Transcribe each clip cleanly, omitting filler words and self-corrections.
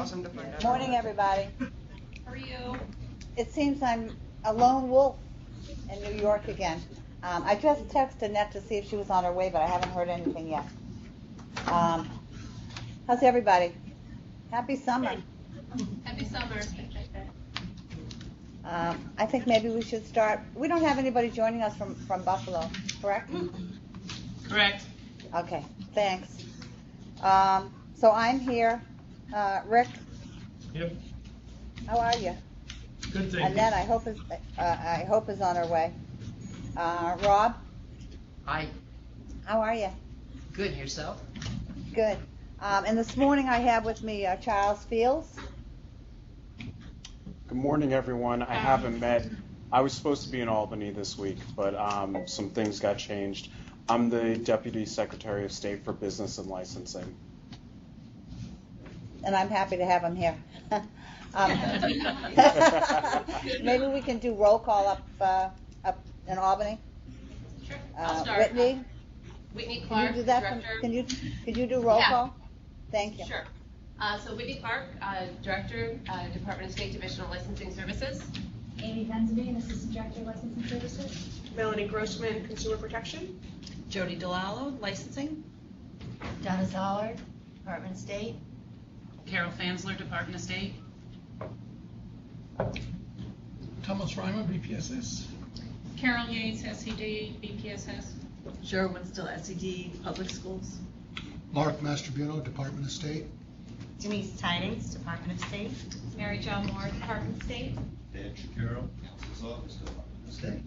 Awesome to find out. Morning, everybody. How are you? It seems I'm a lone wolf in New York again. I just texted Annette to see if she was on her way, but I haven't heard anything yet. How's everybody? Happy summer. Happy summer. I think maybe we should start. We don't have anybody joining us from Buffalo, correct? Correct. Okay, thanks. So I'm here. Rick? Yep. How are you? Good thing. Annette, I hope is on her way. Rob? Hi. How are you? Good. Yourself? Good. And this morning I have with me Charles Fields. Good morning, everyone. I haven't met. I was supposed to be in Albany this week, but some things got changed. I'm the Deputy Secretary of State for Business and Licensing. And I'm happy to have him here. Maybe we can do roll call up in Albany. Sure. I'll start. Whitney? Whitney Clark, Can you do that? Director. Could you do roll Yeah. call? Thank you. Sure. So Whitney Clark, Director, Department of State Division of Licensing Services. Amy Benzabine, Assistant Director of Licensing Services. Melanie Grossman, Consumer Protection. Jody DeLallo, Licensing. Donna Zollard, Department of State. Carol Fansler, Department of State. Thomas Reimer, BPSS. Carol Yates, SED, BPSS. Cheryl Winston, SED, Public Schools. Mark Mastrobuno, Department of State. Denise Tidings, Department of State. Mary Jo Moore, Department of State. Dan Shapiro, Counsel's Office, Department of State.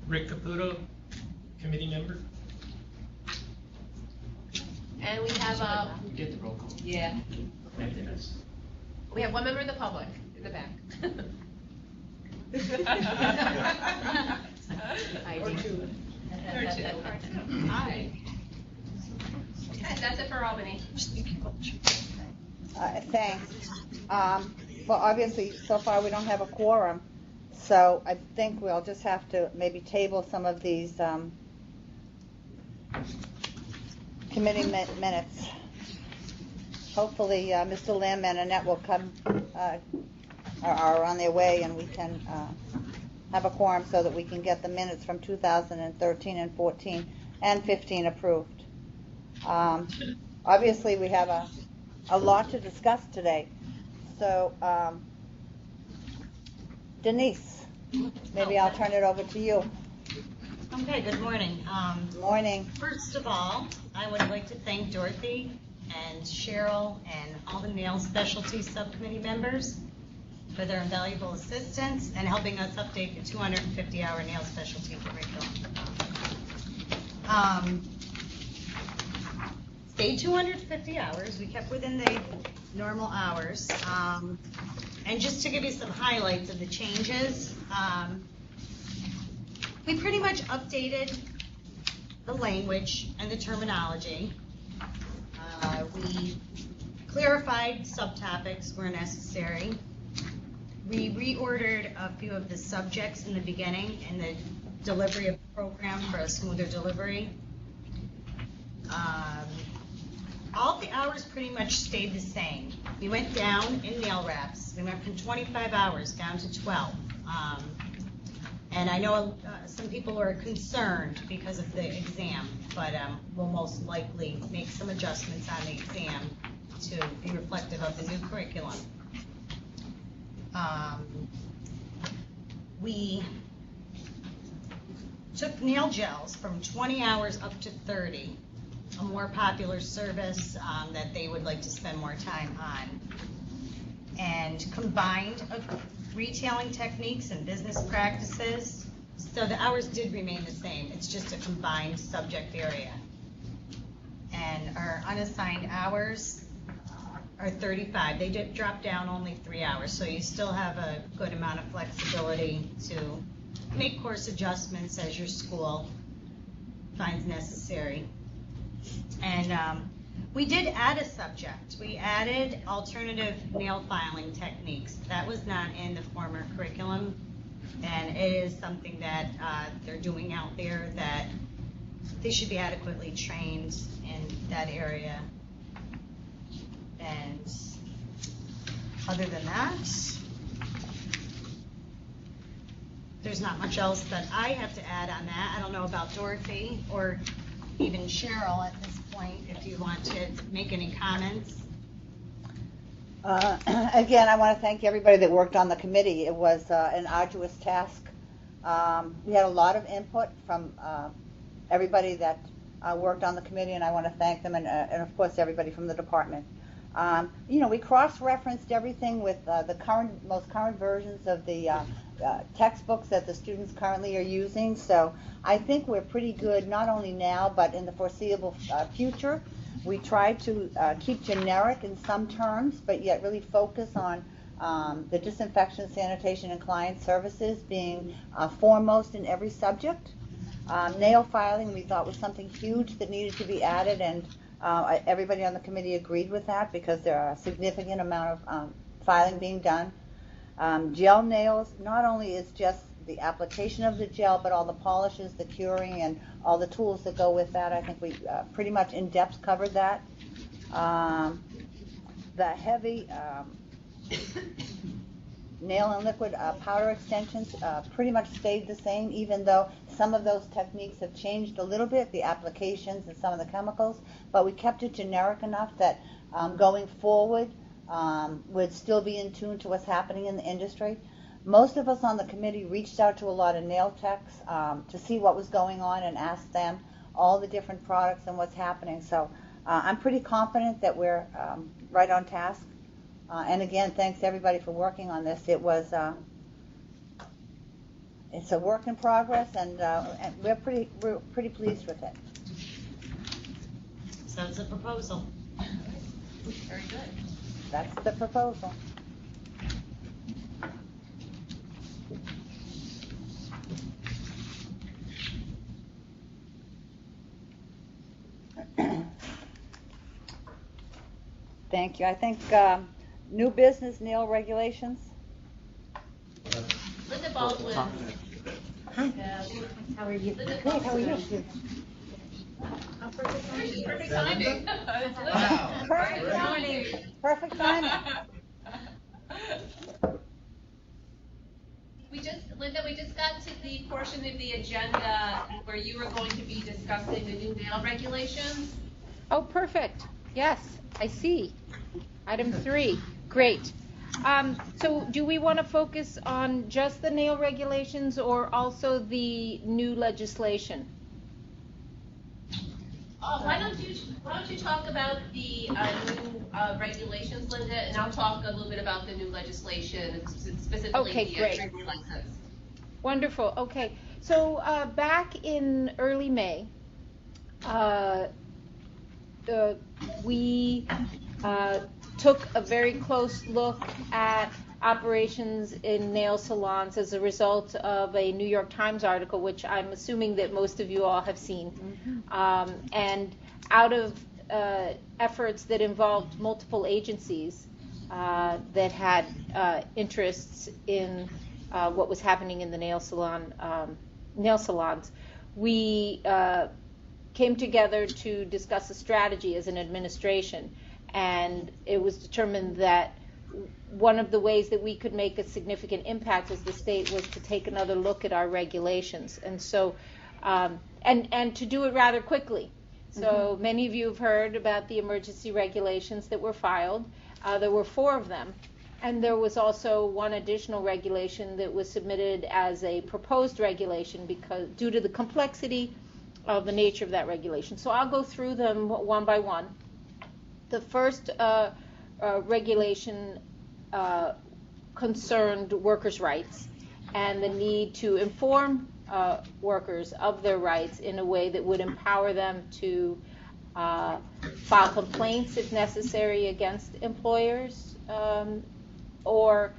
Rick Caputo, committee member. And we have Get the roll call. yeah. We have one member of the public in the back. Or two. Hi. And that's it for Albany. Thanks. Well, obviously, so far we don't have a quorum, so I think we'll just have to maybe table some of these committee minutes. Hopefully, Mr. Lim and Annette will come, are on their way, and we can have a quorum so that we can get the minutes from 2013 and 14 and 15 approved. Obviously, we have a lot to discuss today. So, Denise, maybe I'll turn it over to you. Okay, good morning. Morning. First of all, I would like to thank Dorothy and Cheryl and all the nail specialty subcommittee members for their invaluable assistance and helping us update the 250-hour nail specialty curriculum. Stayed 250 hours. We kept within the normal hours. And just to give you some highlights of the changes, we pretty much updated the language and the terminology. We clarified subtopics where necessary. We reordered a few of the subjects in the beginning and the delivery of the program for a smoother delivery. All the hours pretty much stayed the same. We went down in nail wraps. We went from 25 hours down to 12. And I know some people are concerned because of the exam, but we'll most likely make some adjustments on the exam to be reflective of the new curriculum. We took nail gels from 20 hours up to 30, a more popular service that they would like to spend more time on, and combined retailing techniques and business practices. So the hours did remain the same. It's just a combined subject area. And our unassigned hours are 35. They did drop down only 3 hours, so you still have a good amount of flexibility to make course adjustments as your school finds necessary. And we did add a subject. We added alternative nail filing techniques. That was not in the former curriculum, and it is something that they're doing out there that they should be adequately trained in that area. And Other than that, there's not much else that I have to add on that. I don't know about Dorothy or even Cheryl at this point, if you want to make any comments. Again, I want to thank everybody that worked on the committee. It was an arduous task. We had a lot of input from everybody that worked on the committee, and I want to thank them, and of course everybody from the department. We cross-referenced everything with the most current versions of the textbooks that the students currently are using. So I think we're pretty good, not only now, but in the foreseeable future. We try to keep generic in some terms, but yet really focus on the disinfection, sanitation, and client services being foremost in every subject. Nail filing we thought was something huge that needed to be added, and everybody on the committee agreed with that because there are a significant amount of filing being done. Gel nails, not only is just the application of the gel, but all the polishes, the curing, and all the tools that go with that. I think we pretty much in depth covered that. The heavy nail and liquid powder extensions pretty much stayed the same, even though some of those techniques have changed a little bit, the applications and some of the chemicals, but we kept it generic enough that going forward would still be in tune to what's happening in the industry. Most of us on the committee reached out to a lot of nail techs to see what was going on and asked them all the different products and what's happening. So I'm pretty confident that we're right on task. And again, thanks everybody for working on this. It was it's a work in progress, and we're pretty pleased with it. So it's a proposal. Very good. That's the proposal. Thank you. I think new business nail regulations. Linda Baldwin. Hi. How are you? Linda Great. How are you? Perfect timing. Perfect timing. Perfect timing. Linda, we just got to the portion of the agenda where you were going to be discussing the new nail regulations. Oh, perfect. Yes, I see. Item 3. Great. So do we want to focus on just the nail regulations or also the new legislation? Why don't you talk about the new regulations, Linda, and I'll talk a little bit about the new legislation, specifically Okay, the great. drinking license. Wonderful. Okay. So back in early May, we took a very close look at operations in nail salons as a result of a New York Times article, which I'm assuming that most of you all have seen. Mm-hmm. And out of efforts that involved multiple agencies that had interests in what was happening in the nail salons, we came together to discuss a strategy as an administration, and it was determined that one of the ways that we could make a significant impact as the state was to take another look at our regulations, and so and to do it rather quickly. So many of you have heard about the emergency regulations that were filed. There were 4 of them, and there was also one additional regulation that was submitted as a proposed regulation because due to the complexity of the nature of that regulation. So I'll go through them one by one. The first regulation concerned workers' rights and the need to inform workers of their rights in a way that would empower them to file complaints if necessary against employers or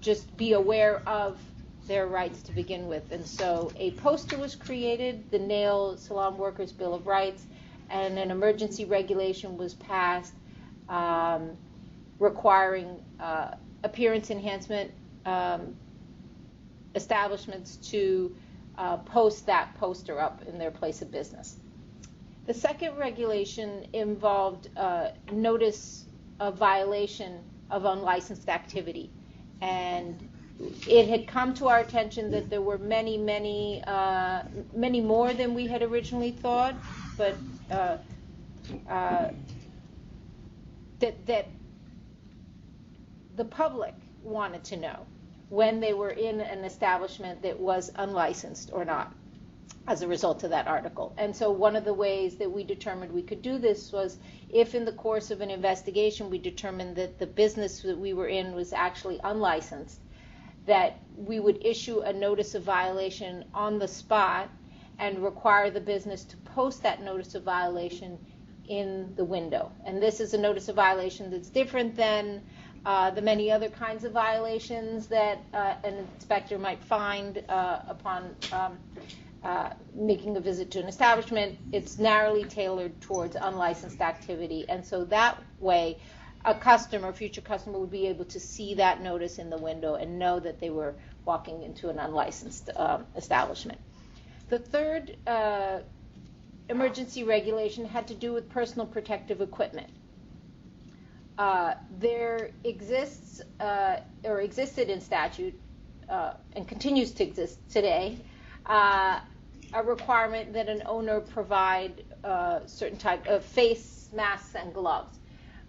just be aware of their rights to begin with. And so a poster was created, the Nail Salon Workers Bill of Rights, and an emergency regulation was passed requiring appearance enhancement establishments to post that poster up in their place of business. The second regulation involved notice of violation of unlicensed activity. And it had come to our attention that there were many more than we had originally thought, but that the public wanted to know when they were in an establishment that was unlicensed or not as a result of that article. And so one of the ways that we determined we could do this was if in the course of an investigation we determined that the business that we were in was actually unlicensed, that we would issue a notice of violation on the spot and require the business to post that notice of violation in the window. And this is a notice of violation that's different than the many other kinds of violations that an inspector might find upon making a visit to an establishment. It's narrowly tailored towards unlicensed activity, and so that way a future customer would be able to see that notice in the window and know that they were walking into an unlicensed establishment. The third emergency regulation had to do with personal protective equipment. There exists or existed in statute and continues to exist today a requirement that an owner provide certain type of face masks and gloves.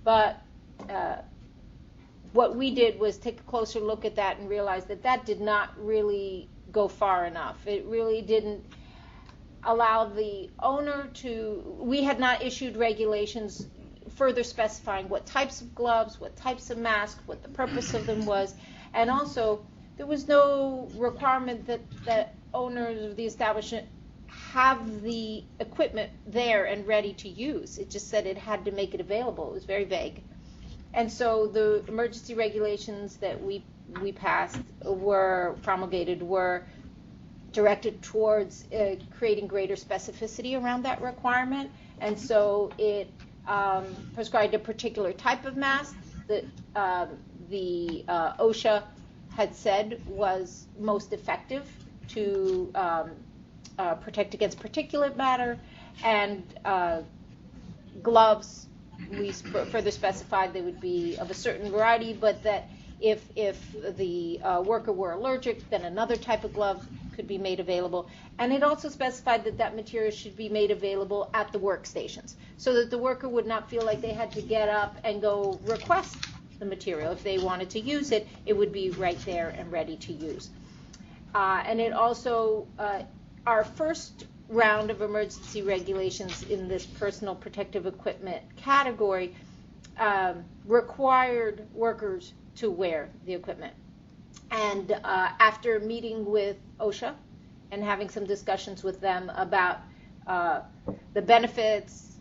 But what we did was take a closer look at that and realize that that did not really go far enough. It really didn't allow the owner to, we had not issued regulations further specifying what types of gloves, what types of masks, what the purpose of them was, and also there was no requirement that owners of the establishment have the equipment there and ready to use. It just said it had to make it available. It was very vague. And so the emergency regulations that we passed were promulgated were directed towards creating greater specificity around that requirement. And so it prescribed a particular type of mask that the OSHA had said was most effective to protect against particulate matter, and gloves, we further specified they would be of a certain variety, but that if the worker were allergic, then another type of glove could be made available. And it also specified that that material should be made available at the workstations, so that the worker would not feel like they had to get up and go request the material. If they wanted to use it, it would be right there and ready to use. And it also, our first round of emergency regulations in this personal protective equipment category required workers to wear the equipment. And after meeting with OSHA and having some discussions with them about the benefits,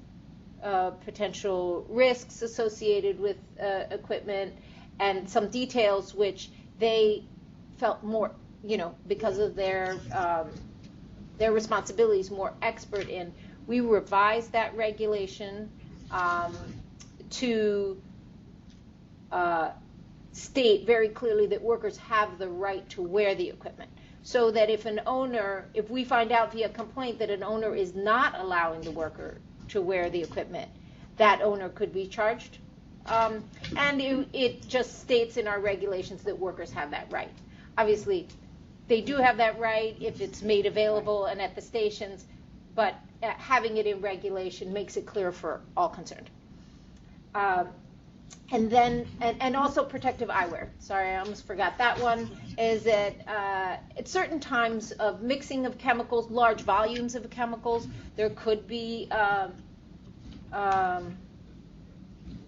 potential risks associated with equipment, and some details which they felt more, because of their responsibilities, more expert in, we revised that regulation to state very clearly that workers have the right to wear the equipment. So that if we find out via complaint that an owner is not allowing the worker to wear the equipment, that owner could be charged. And it just states in our regulations that workers have that right. Obviously, they do have that right if it's made available and at the stations, but having it in regulation makes it clear for all concerned. And then, and also protective eyewear. Sorry, I almost forgot that one. Is that at certain times of mixing of chemicals, large volumes of chemicals, there could be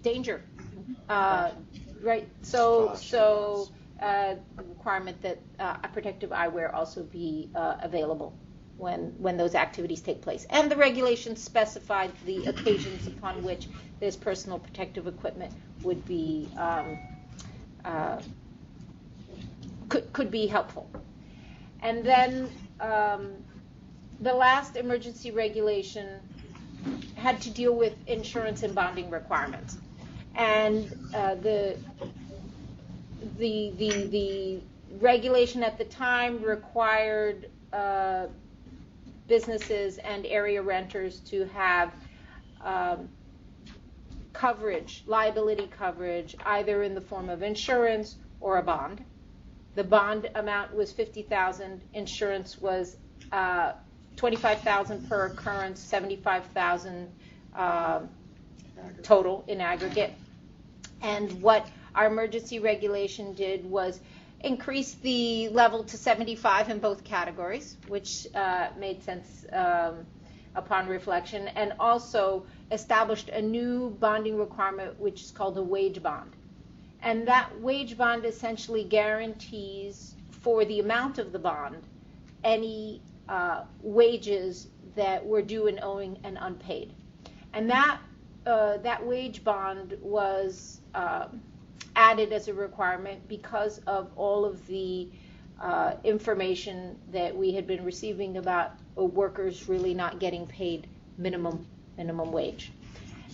danger. Right. So the requirement that a protective eyewear also be available when those activities take place. And the regulations specified the occasions upon which this personal protective equipment would be could be helpful. And then the last emergency regulation had to deal with insurance and bonding requirements. And the regulation at the time required businesses and area renters to have coverage, liability coverage, either in the form of insurance or a bond. The bond amount was $50,000. Insurance was $25,000 per occurrence, $75,000 total in aggregate. And what our emergency regulation did was increase the level to 75 in both categories, which made sense upon reflection, and also established a new bonding requirement, which is called a wage bond. And that wage bond essentially guarantees, for the amount of the bond, any wages that were due and owing and unpaid. And that wage bond was added as a requirement because of all of the information that we had been receiving about workers really not getting paid minimum wage.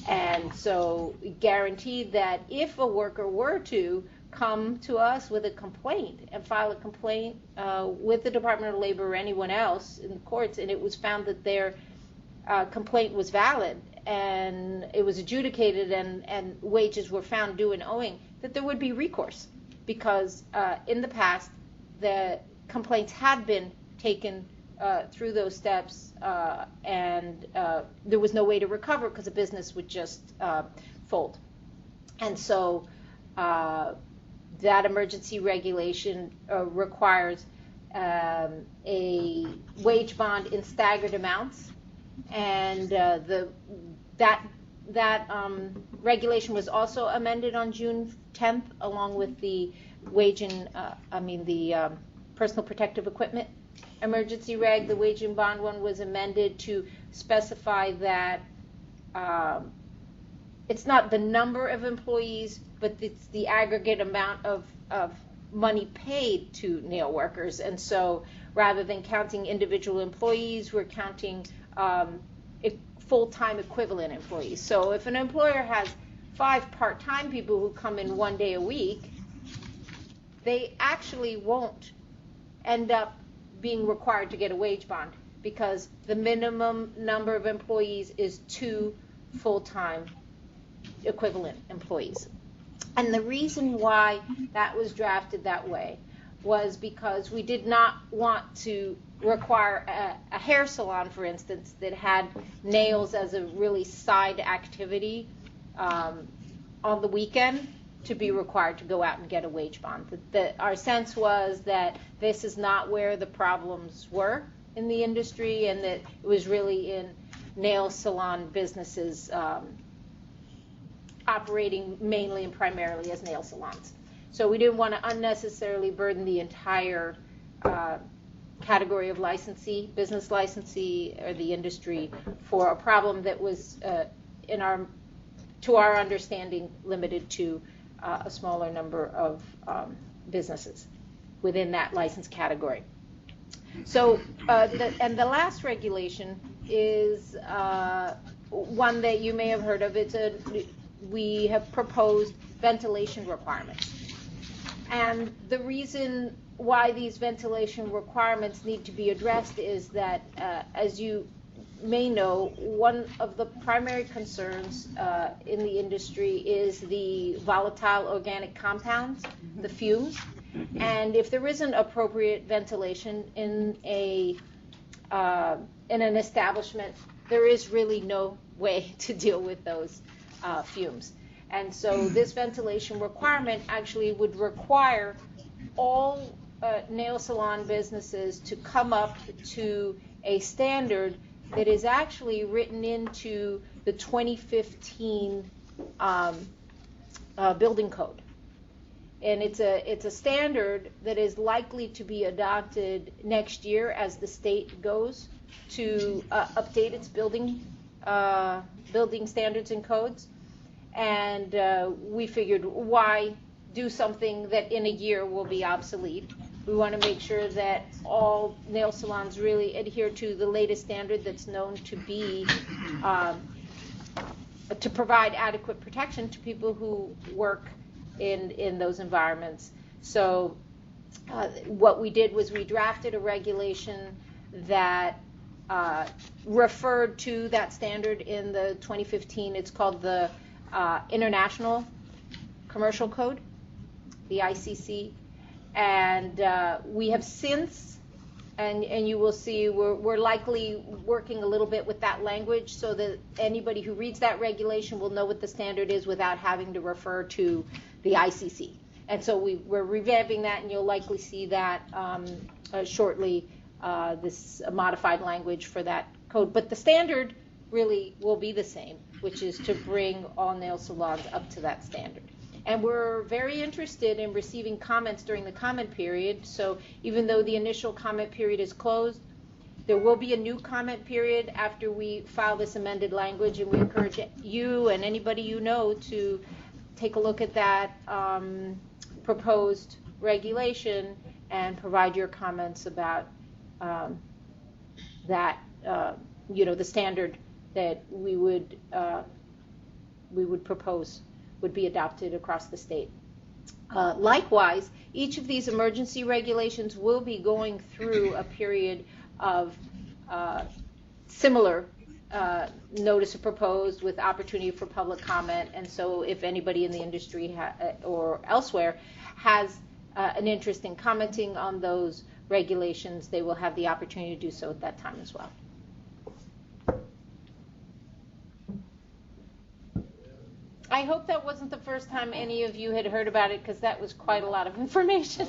And so it guaranteed that if a worker were to come to us with a complaint and file a complaint with the Department of Labor or anyone else in the courts, and it was found that their complaint was valid and it was adjudicated and wages were found due and owing, that there would be recourse, because in the past the complaints had been taken through those steps and there was no way to recover because the business would just fold. And so that emergency regulation requires a wage bond in staggered amounts, and that regulation was also amended on June 10th, along with the the personal protective equipment emergency reg. The wage and bond one was amended to specify that it's not the number of employees, but it's the aggregate amount of money paid to nail workers. And so rather than counting individual employees, we're counting full-time equivalent employees. So if an employer has 5 part-time people who come in 1 day a week, they actually won't end up being required to get a wage bond, because the minimum number of employees is 2 full-time equivalent employees. And the reason why that was drafted that way was because we did not want to require a hair salon, for instance, that had nails as a really side activity on the weekend to be required to go out and get a wage bond. Our sense was that this is not where the problems were in the industry, and that it was really in nail salon businesses operating mainly and primarily as nail salons. So we didn't want to unnecessarily burden the entire category of licensee, business licensee, or the industry for a problem that was, to our understanding, limited to a smaller number of businesses within that license category. So, and the last regulation is one that you may have heard of. We have proposed ventilation requirements. And the reason why these ventilation requirements need to be addressed is that, as you may know, one of the primary concerns in the industry is the volatile organic compounds, the fumes. And if there isn't appropriate ventilation in an establishment, there is really no way to deal with those fumes. And so this ventilation requirement actually would require all nail salon businesses to come up to a standard that is actually written into the 2015 building code. And it's a standard that is likely to be adopted next year as the state goes to update its building standards and codes. And we figured, why do something that in a year will be obsolete? We want to make sure that all nail salons really adhere to the latest standard that's known to be to provide adequate protection to people who work in those environments. So what we did was we drafted a regulation that referred to that standard in the 2015. It's called the International Commercial Code, the ICC, and we have since, and you will see, we're likely working a little bit with that language so that anybody who reads that regulation will know what the standard is without having to refer to the ICC. And so we're revamping that, and you'll likely see that shortly, this modified language for that code. But the standard really will be the same, which is to bring all nail salons up to that standard. And we're very interested in receiving comments during the comment period. So even though the initial comment period is closed, there will be a new comment period after we file this amended language, and we encourage you and anybody you know to take a look at that proposed regulation and provide your comments about that, the standard that we would propose would be adopted across the state. Likewise, each of these emergency regulations will be going through a period of similar notice of proposed with opportunity for public comment. And so if anybody in the industry or elsewhere has an interest in commenting on those regulations, they will have the opportunity to do so at that time as well. I hope that wasn't the first time any of you had heard about it, because that was quite a lot of information.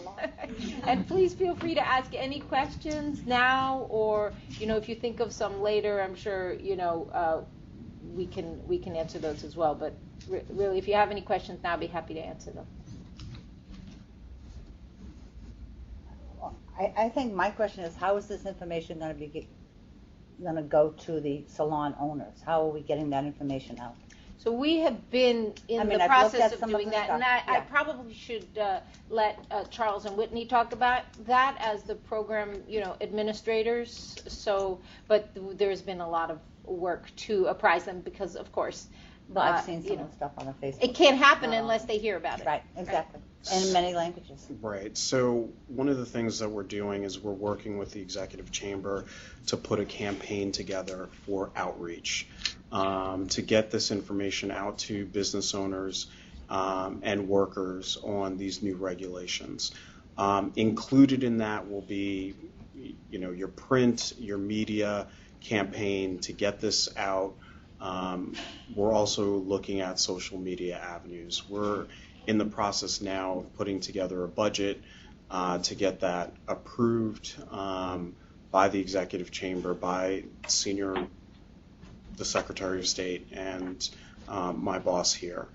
And please feel free to ask any questions now, or if you think of some later, I'm sure we can answer those as well. But really, if you have any questions now, I'd be happy to answer them. I think my question is, how is this information going to go to the salon owners? How are we getting that information out? So we have been in the process of doing that, and I probably should let Charles and Whitney talk about that as the program, administrators. So, but there's been a lot of work to apprise them because, of course, well, I've seen some of the stuff on the Facebook. It can't happen unless they hear about it. Right, exactly. Right. In many languages. Right. So one of the things that we're doing is we're working with the executive chamber to put a campaign together for outreach. To get this information out to business owners and workers on these new regulations. Included in that will be, your print, your media campaign to get this out. We're also looking at social media avenues. We're in the process now of putting together a budget to get that approved by the executive chamber, by the Secretary of State, and my boss here.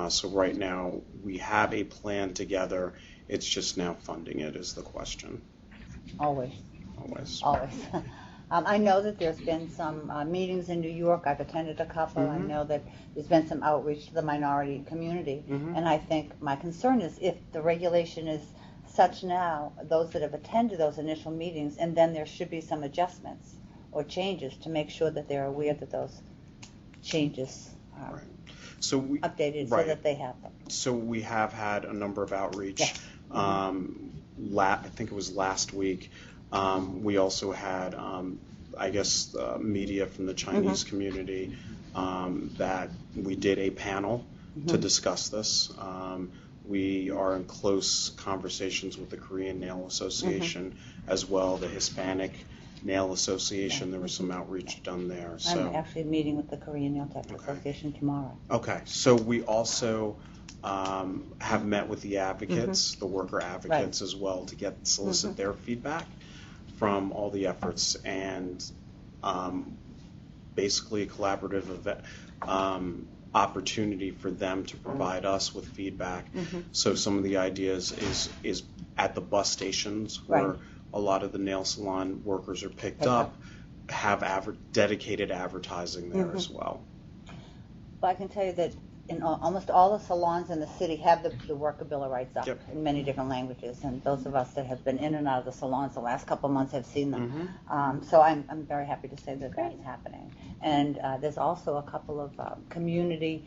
So right now we have a plan together. It's just now funding it is the question. Always. I know that there's been some meetings in New York. I've attended a couple. Mm-hmm. I know that there's been some outreach to the minority community. Mm-hmm. And I think my concern is if the regulation is such now, those that have attended those initial meetings, and then there should be some adjustments or changes to make sure that they're aware that those changes are updated so that they have them. So we have had a number of outreach. Yes. I think it was last week. We also had, media from the Chinese mm-hmm. community that we did a panel mm-hmm. to discuss this. We are in close conversations with the Korean Nail Association mm-hmm. as well, the Hispanic Nail Association. There was some outreach done there. So I'm actually meeting with the Korean Nail Tech Association tomorrow. Okay, so we also have met with the advocates, mm-hmm. the worker advocates as well, to solicit mm-hmm. their feedback from all the efforts, and basically a collaborative opportunity for them to provide us with feedback. Mm-hmm. So some of the ideas is at the bus stations where a lot of the nail salon workers are picked up, have dedicated advertising there mm-hmm. as well. Well, I can tell you that in almost all the salons in the city have the worker bill of rights up in many different languages, and those of us that have been in and out of the salons the last couple of months have seen them. Mm-hmm. So I'm very happy to say that that's happening. And there's also a couple of community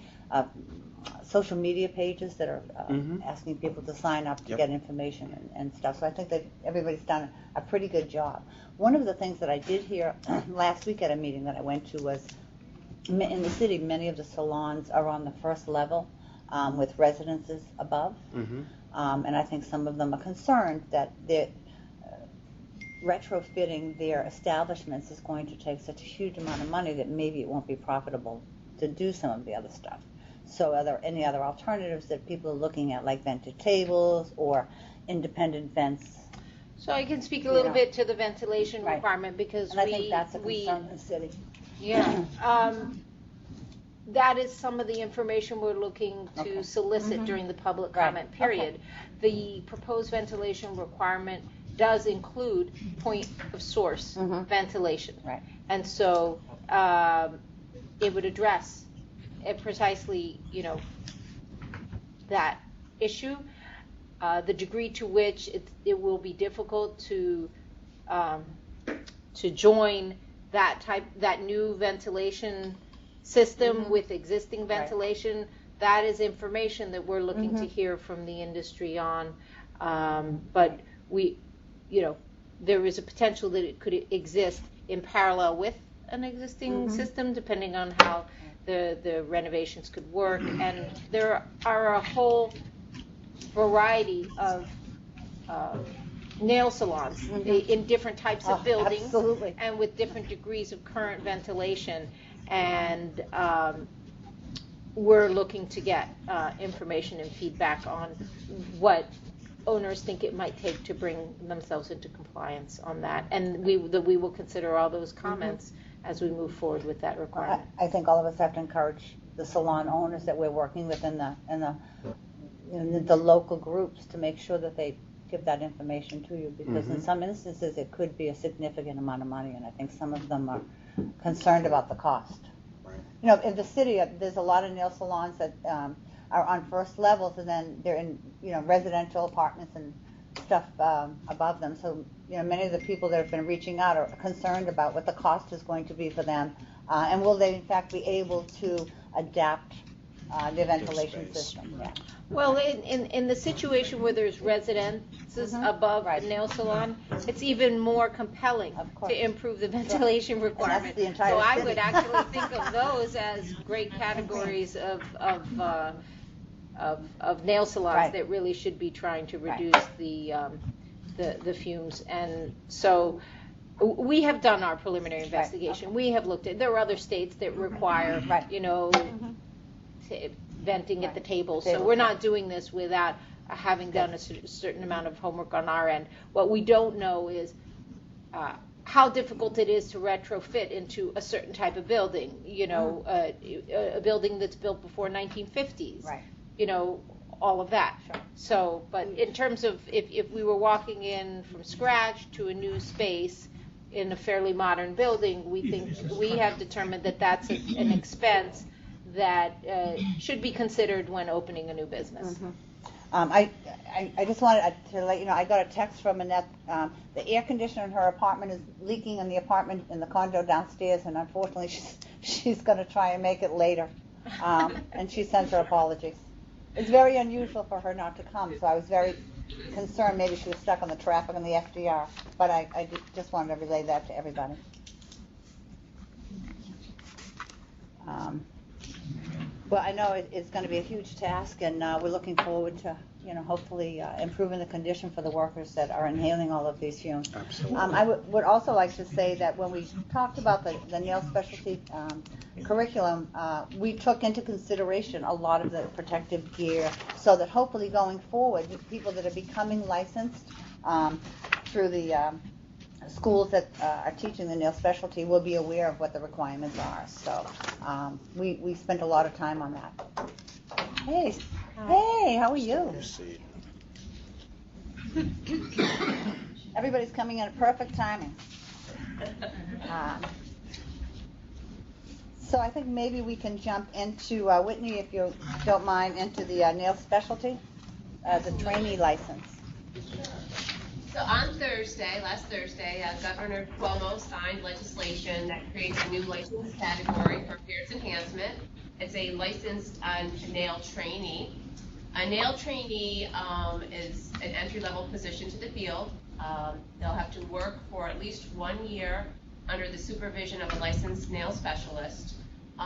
social media pages that are mm-hmm. asking people to sign up to get information and stuff. So I think that everybody's done a pretty good job. One of the things that I did hear last week at a meeting that I went to was In the city, many of the salons are on the first level with residences above. Mm-hmm. And I think some of them are concerned that they're retrofitting their establishments is going to take such a huge amount of money that maybe it won't be profitable to do some of the other stuff. So are there any other alternatives that people are looking at, like vented tables or independent vents? So I can speak a little bit to the ventilation Right. requirement because And I think that's a concern in the city. Yeah. That is some of the information we're looking to Okay. solicit during the public Right. comment period. The proposed ventilation requirement does include point of source ventilation. Right. And so it would address precisely, that issue. The degree to which it will be difficult to join that new ventilation system with existing ventilation. That is information that we're looking to hear from the industry on. But there is a potential that it could exist in parallel with an existing system, depending on how the renovations could work. And there are a whole variety of nail salons in different types of buildings, absolutely. and with different degrees of current ventilation. And we're looking to get information and feedback on what owners think it might take to bring themselves into compliance on that. And we will consider all those comments as we move forward with that requirement. I think all of us have to encourage the salon owners that we're working with in the local groups to make sure that they give that information to you, because in some instances it could be a significant amount of money, and I think some of them are concerned about the cost. Right. In the city, there's a lot of nail salons that are on first levels, and then they're in residential apartments and stuff above them. So many of the people that have been reaching out are concerned about what the cost is going to be for them, and will they in fact be able to adapt their ventilation system. Yeah. Well, in the situation where there's residences above a nail salon, it's even more compelling to improve the ventilation requirement. the entire So I city. would actually think of those as great categories of nail salons that really should be trying to reduce the fumes. And so we have done our preliminary investigation. We have looked at, there are other states that require, venting at the table. So we're not doing this without having done a certain amount of homework on our end. What we don't know is how difficult it is to retrofit into a certain type of building, a building that's built before 1950s, all of that. Sure. So, but in terms of if we were walking in from scratch to a new space in a fairly modern building, we have determined that that's an expense that should be considered when opening a new business. I just wanted to let you know, I got a text from Annette. The air conditioner in her apartment is leaking in the condo downstairs, and unfortunately she's going to try and make it later. And she sends her apologies. It's very unusual for her not to come, so I was very concerned maybe she was stuck on the traffic on the FDR. But I just wanted to relay that to everybody. Well, I know it's going to be a huge task, and we're looking forward to, hopefully improving the condition for the workers that are inhaling all of these fumes. Absolutely. I would also like to say that when we talked about the nail specialty curriculum, we took into consideration a lot of the protective gear, so that hopefully going forward, people that are becoming licensed through the schools that are teaching the nail specialty will be aware of what the requirements are. So we spent a lot of time on that. Hey, how are you? Proceed. Everybody's coming in at perfect timing. So I think maybe we can jump into, Whitney, if you don't mind, into the nail specialty, the trainee license. So on last Thursday, Governor Cuomo signed legislation that creates a new license category for Appearance Enhancement. It's a licensed nail trainee. A nail trainee is an entry-level position to the field. They'll have to work for at least 1 year under the supervision of a licensed nail specialist.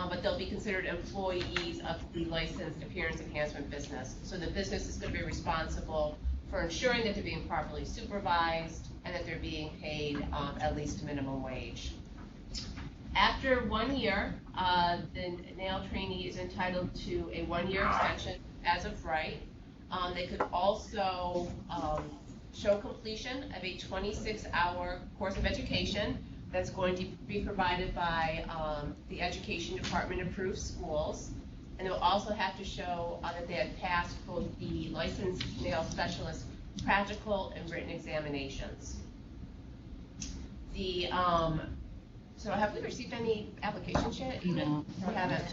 but they'll be considered employees of the licensed appearance enhancement business. So the business is going to be responsible for ensuring that they're being properly supervised and that they're being paid at least minimum wage. After 1 year, the nail trainee is entitled to a 1-year extension as of right. They could also show completion of a 26-hour course of education that's going to be provided by the Education Department approved schools. And they'll also have to show that they have passed both the licensed nail specialist practical and written examinations. So have we received any applications yet? No. We haven't.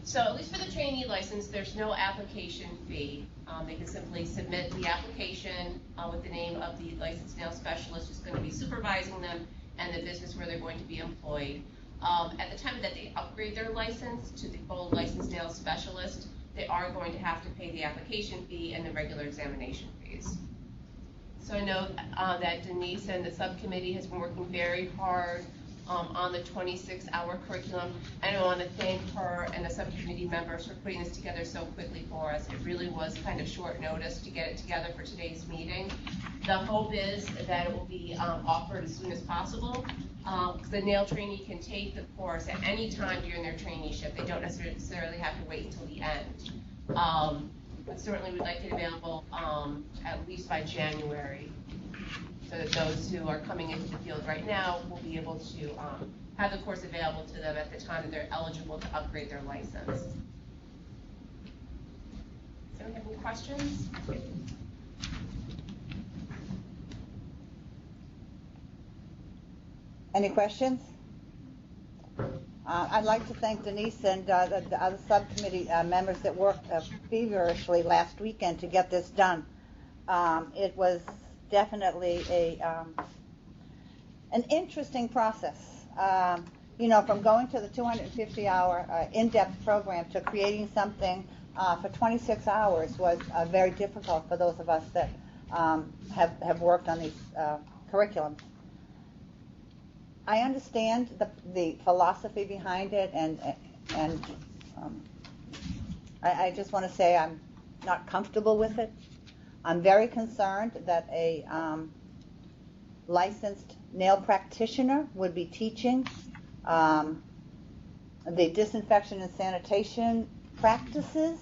So at least for the trainee license, there's no application fee. They can simply submit the application with the name of the licensed nail specialist who's going to be supervising them and the business where they're going to be employed. At the time that they upgrade their license to the full licensed nail specialist, they are going to have to pay the application fee and the regular examination fees. So I know that Denise and the subcommittee has been working very hard on the 26-hour curriculum. And I want to thank her and the subcommittee members for putting this together so quickly for us. It really was kind of short notice to get it together for today's meeting. The hope is that it will be offered as soon as possible. The nail trainee can take the course at any time during their traineeship. They don't necessarily have to wait until the end. But certainly we'd like it available at least by January, so that those who are coming into the field right now will be able to have the course available to them at the time that they're eligible to upgrade their license. Does anyone have any questions? Any questions? I'd like to thank Denise and the other subcommittee members that worked feverishly last weekend to get this done. It was definitely an interesting process. From going to the 250-hour in-depth program to creating something for 26 hours was very difficult for those of us that have worked on these curriculums. I understand the philosophy behind it, and I just want to say I'm not comfortable with it. I'm very concerned that a licensed nail practitioner would be teaching the disinfection and sanitation practices.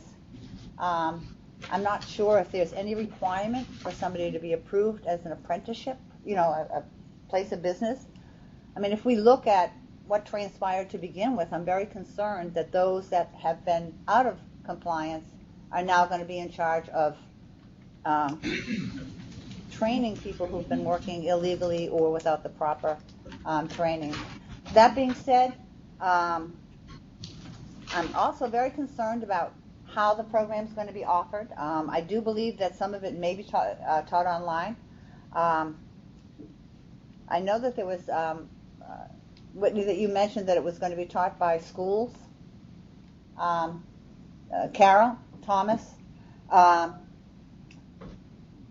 I'm not sure if there's any requirement for somebody to be approved as an apprenticeship, a place of business. I mean, if we look at what transpired to begin with, I'm very concerned that those that have been out of compliance are now going to be in charge of training people who've been working illegally or without the proper training. That being said, I'm also very concerned about how the program is going to be offered. I do believe that some of it may be taught online. I know that there was, Whitney, that you mentioned that it was going to be taught by schools. Carol, Thomas,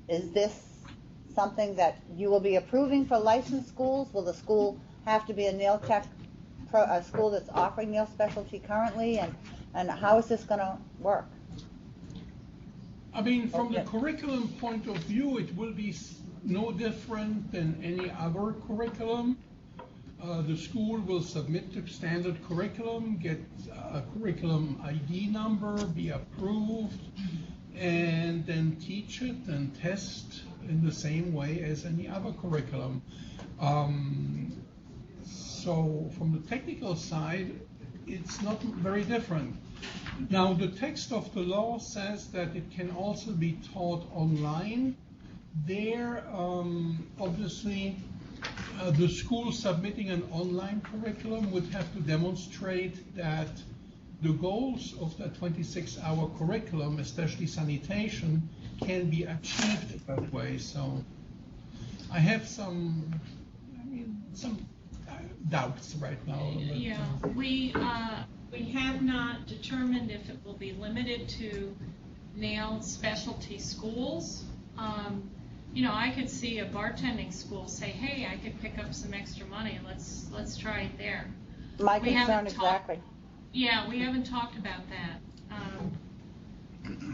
is this something that you will be approving for licensed schools? Will the school have to be a nail tech, a school that's offering nail specialty currently, and how is this going to work? I mean, from the curriculum point of view, it will be no different than any other curriculum. The school will submit the standard curriculum, get a curriculum ID number, be approved, and then teach it and test in the same way as any other curriculum. So from the technical side, it's not very different. Now, the text of the law says that it can also be taught online. There, obviously, the school submitting an online curriculum would have to demonstrate that the goals of that 26-hour curriculum, especially sanitation, can be achieved that way. So I have some doubts right now. Yeah, we have not determined if it will be limited to nail specialty schools. I could see a bartending school say, hey, I could pick up some extra money, let's try it there. My concern exactly. Yeah, we haven't talked about that.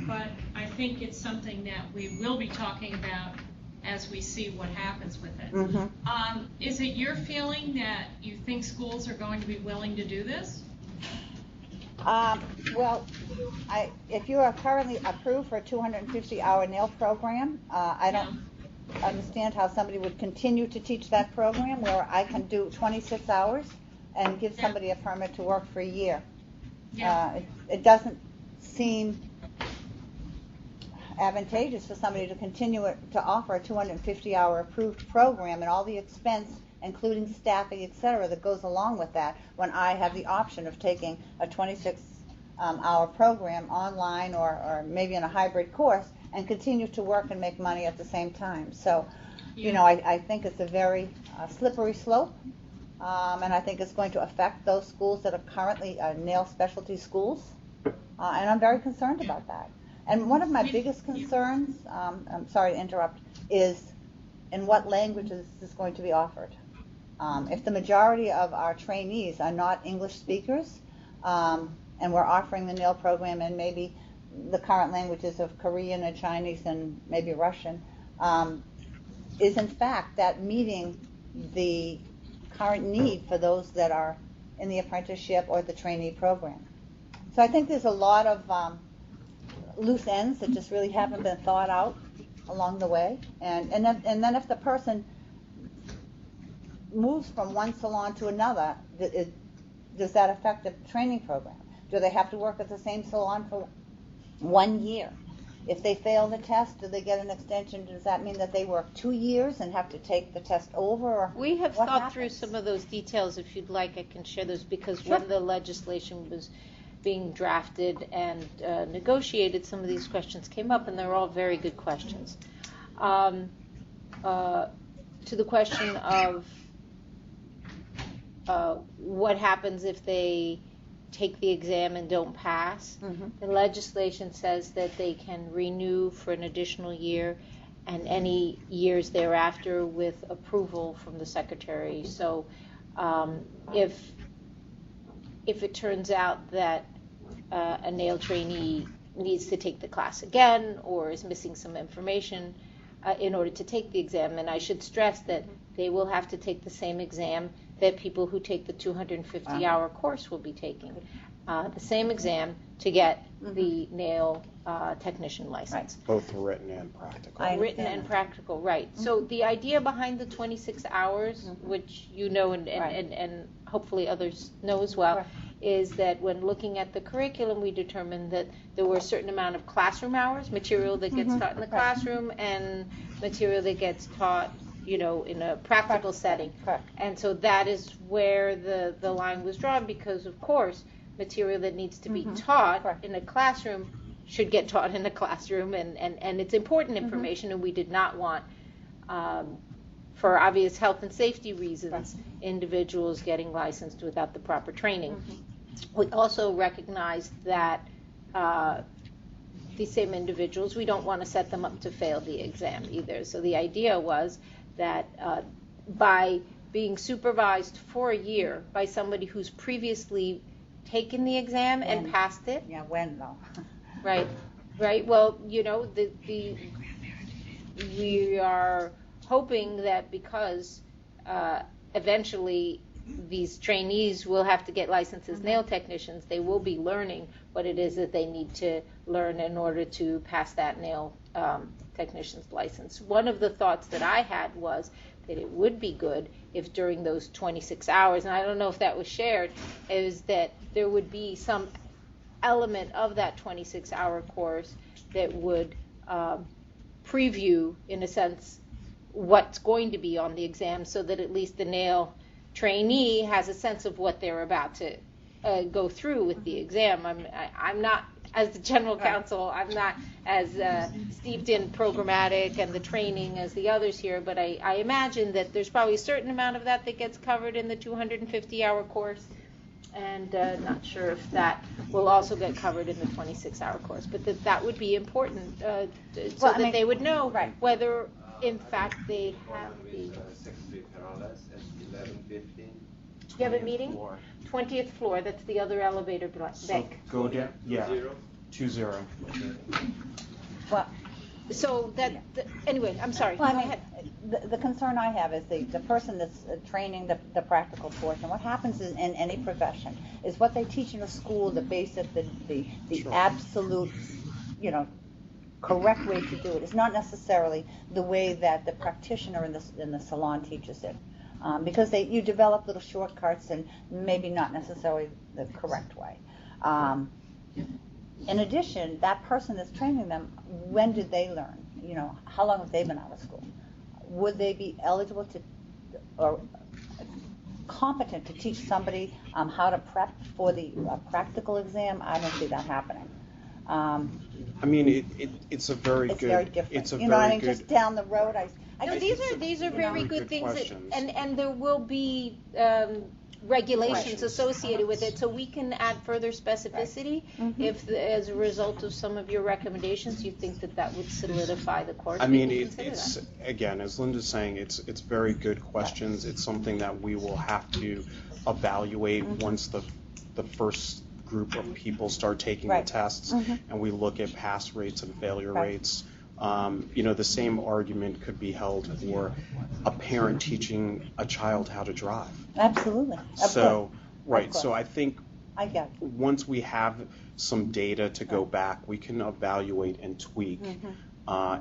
But I think it's something that we will be talking about as we see what happens with it. Is it your feeling that you think schools are going to be willing to do this? Well, if you are currently approved for a 250-hour nail program, I don't understand how somebody would continue to teach that program where I can do 26 hours and give somebody a permit to work for a year. It doesn't seem advantageous for somebody to continue to offer a 250-hour approved program and all the expense, including staffing, etc., that goes along with that, when I have the option of taking a 26-hour program online or maybe in a hybrid course and continue to work and make money at the same time. So, I think it's a very slippery slope, and I think it's going to affect those schools that are currently nail specialty schools, and I'm very concerned about that. And one of my biggest concerns, I'm sorry to interrupt, is in what languages is this going to be offered. If the majority of our trainees are not English speakers, and we're offering the nail program in maybe the current languages of Korean and Chinese and maybe Russian, is in fact that meeting the current need for those that are in the apprenticeship or the trainee program. So I think there's a lot of loose ends that just really haven't been thought out along the way. And then if the person moves from one salon to another, does that affect the training program? Do they have to work at the same salon for 1 year? If they fail the test, do they get an extension? Does that mean that they work 2 years and have to take the test over? Or We have what thought happens? through some of those details. If you'd like, I can share those, because when the legislation was being drafted and negotiated, some of these questions came up, and they're all very good questions. To the question of what happens if they take the exam and don't pass, the legislation says that they can renew for an additional year and any years thereafter with approval from the secretary. So if it turns out that a nail trainee needs to take the class again or is missing some information in order to take the exam, and I should stress that they will have to take the same exam that people who take the 250-hour course will be taking. The same exam to get the nail technician license. Both written and practical. Written and practical, right. So the idea behind the 26 hours, which you know and hopefully others know as well, is that when looking at the curriculum, we determined that there were a certain amount of classroom hours, material that gets taught in the classroom, and material that gets taught in a practical setting. And so that is where the line was drawn, because of course material that needs to be taught in a classroom should get taught in a classroom, and it's important information, and we did not want, for obvious health and safety reasons, individuals getting licensed without the proper training. We also recognized that these same individuals, we don't want to set them up to fail the exam either. So the idea was that by being supervised for a year by somebody who's previously taken the exam and passed it. Yeah, when though? Right. Well, we are hoping that because eventually these trainees will have to get licensed as nail technicians, they will be learning what it is that they need to learn in order to pass that nail technician's license. One of the thoughts that I had was that it would be good if during those 26 hours, and I don't know if that was shared, is that there would be some element of that 26-hour course that would preview, in a sense, what's going to be on the exam, so that at least the nail trainee has a sense of what they're about to go through with the exam. I'm not, as the general counsel, I'm not as steeped in programmatic and the training as the others here, but I imagine that there's probably a certain amount of that gets covered in the 250-hour course, and not sure if that will also get covered in the 26-hour course, but that would be important they would know whether, in fact, they have the... You have a 20th meeting? floor. 20th floor, that's the other elevator So bank. go down, yeah. 20. Well, So that, anyway, I'm sorry, go well, I mean, ahead. the concern I have is the person that's training the practical portion. What happens in any profession is what they teach in a school, the basic, the Sure. absolute, correct way to do it is not necessarily the way that the practitioner in the salon teaches it. Because you develop little shortcuts and maybe not necessarily the correct way. In addition, that person that's training them, when did they learn? How long have they been out of school? Would they be eligible to, or competent to teach somebody how to prep for the practical exam? I don't see that happening. I mean, it's a very It's good. very different. It's a You know what I very mean? good. Just down the road, I No, just- these are very good things, questions. and there will be regulations Questions. associated with it, so we can add further specificity if, as a result of some of your recommendations, you think that would solidify the course. I we mean, can it's consider that. again, as Linda's saying, it's very good questions. It's something that we will have to evaluate once the first group of people start taking Right. the tests, and we look at pass rates and failure Right. rates. The same argument could be held for a parent teaching a child how to drive. Absolutely. Of So, course. right. Of course. So I think I get it. once we have some data to go back, we can evaluate and tweak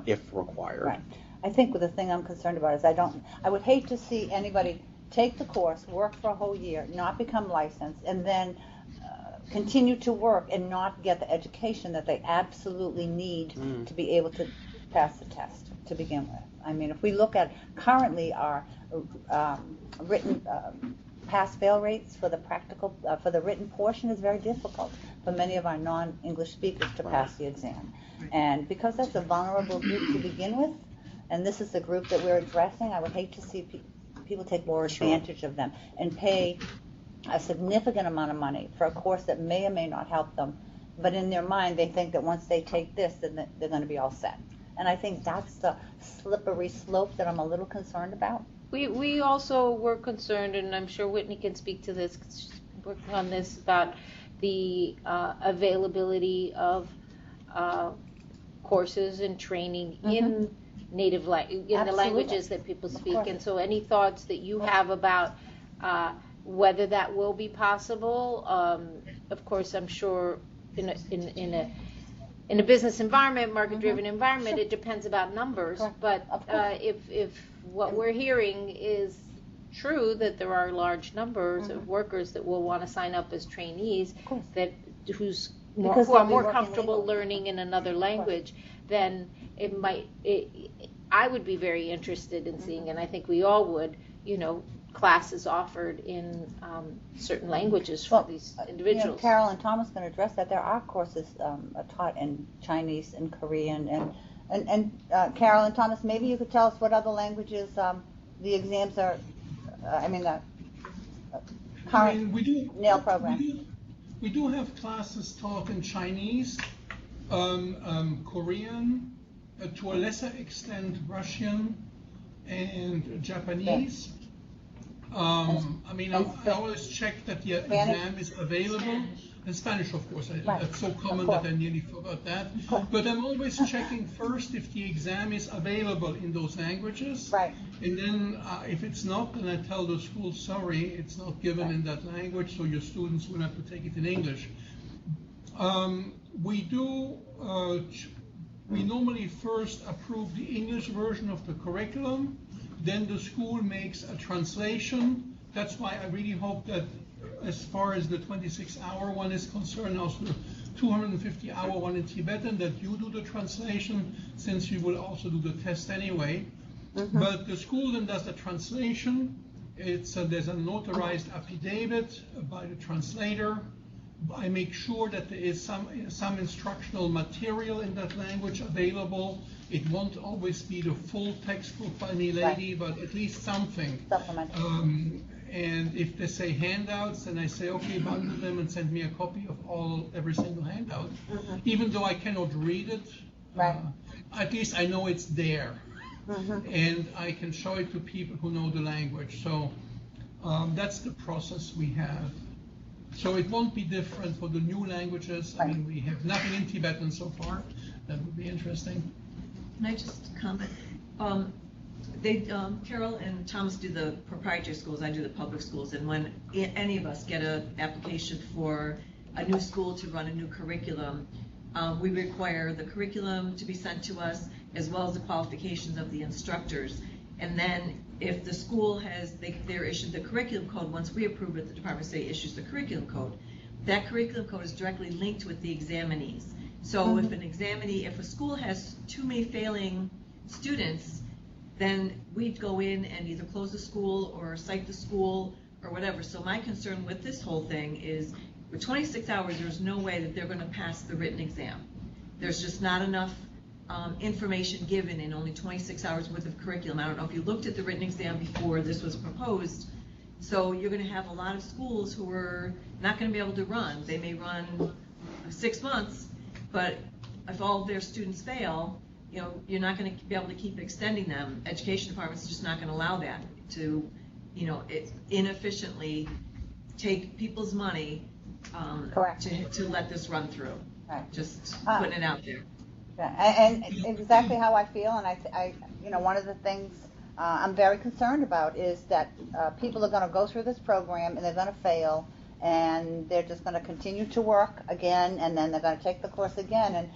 if required. Right. I think the thing I'm concerned about is I would hate to see anybody take the course, work for a whole year, not become licensed, and then continue to work and not get the education that they absolutely need to be able to pass the test to begin with. I mean, if we look at currently our written pass-fail rates for the practical, for the written portion is very difficult for many of our non-English speakers to pass the exam. And because that's a vulnerable group to begin with, and this is the group that we're addressing, I would hate to see people take more advantage of them and pay a significant amount of money for a course that may or may not help them, but in their mind they think that once they take this, then they're going to be all set. And I think that's the slippery slope that I'm a little concerned about. We also were concerned, and I'm sure Whitney can speak to this, 'cause she's working on this, about the availability of courses and training in native in the Absolutely. languages that people Of speak. course. And so any thoughts that you have about whether that will be possible? Of course, I'm sure in a business environment, market-driven environment, it depends about numbers. Correct. But Of course. if what we're hearing is true, that there are large numbers of workers that will want to sign up as trainees, course. who Because are they'll be more working comfortable legally. learning in another language, then I would be very interested in seeing, and I think we all would, classes offered in certain languages for these individuals. Carol and Thomas can address that. There are courses taught in Chinese and Korean, and Carol and Thomas, maybe you could tell us what other languages the exams are. The current nail program. We do have classes taught in Chinese, Korean, to a lesser extent Russian, and Japanese. I always check that the exam is available. And Spanish, of course. That's so common that I nearly forgot that. But I'm always checking first if the exam is available in those languages. Right. And then if it's not, then I tell the school, sorry, it's not given in that language, so your students will have to take it in English. We normally first approve the English version of the curriculum, then the school makes a translation. That's why I really hope that as far as the 26-hour one is concerned, also the 250-hour one in Tibetan, that you do the translation, since you will also do the test anyway. But the school then does the translation. There's a notarized affidavit by the translator. I make sure that there is some instructional material in that language available. It won't always be the full textbook by any lady, but at least something. And if they say handouts, then I say, okay, bundle them and send me a copy of every single handout. Even though I cannot read it, at least I know it's there. And I can show it to people who know the language. So That's the process we have. So it won't be different for the new languages. I mean, we have nothing in Tibetan so far. That would be interesting. Can I just comment? Carol and Thomas do the proprietary schools, I do the public schools, and when any of us get an application for a new school to run a new curriculum, we require the curriculum to be sent to us as well as the qualifications of the instructors. And then if the school they're issued the curriculum code, once we approve it, the Department of State issues the curriculum code. That curriculum code is directly linked with the examinees. So if a school has too many failing students, then we'd go in and either close the school or cite the school or whatever. So my concern with this whole thing is with 26 hours, there's no way that they're going to pass the written exam. There's just not enough information given in only 26 hours worth of curriculum. I don't know if you looked at the written exam before this was proposed. So you're going to have a lot of schools who are not going to be able to run. They may run 6 months, but if all of their students fail, you're not going to be able to keep extending them. Education departments are just not going to allow that to, inefficiently take people's money to let this run through. Right. Just putting it out there. Yeah, and exactly how I feel, and I one of the things I'm very concerned about is that people are going to go through this program and they're going to fail, and they're just going to continue to work again, and then they're going to take the course again, and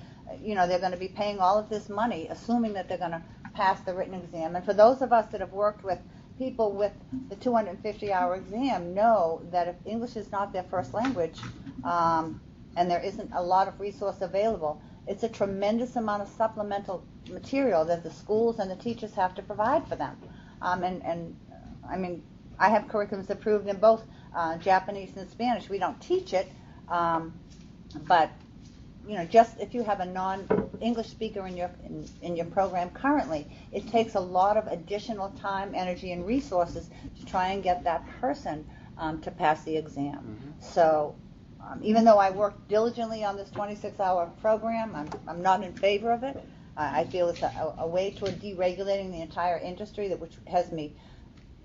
they're going to be paying all of this money, assuming that they're going to pass the written exam. And for those of us that have worked with people with the 250-hour exam, know that if English is not their first language, and there isn't a lot of resource available, it's a tremendous amount of supplemental material that the schools and the teachers have to provide for them. And I mean, I have curriculums approved in both Japanese and Spanish. We don't teach it, but just if you have a non-English speaker in your program currently, it takes a lot of additional time, energy, and resources to try and get that person to pass the exam. Mm-hmm. So even though I worked diligently on this 26-hour program, I'm not in favor of it. I feel it's a way toward deregulating the entire industry, which has me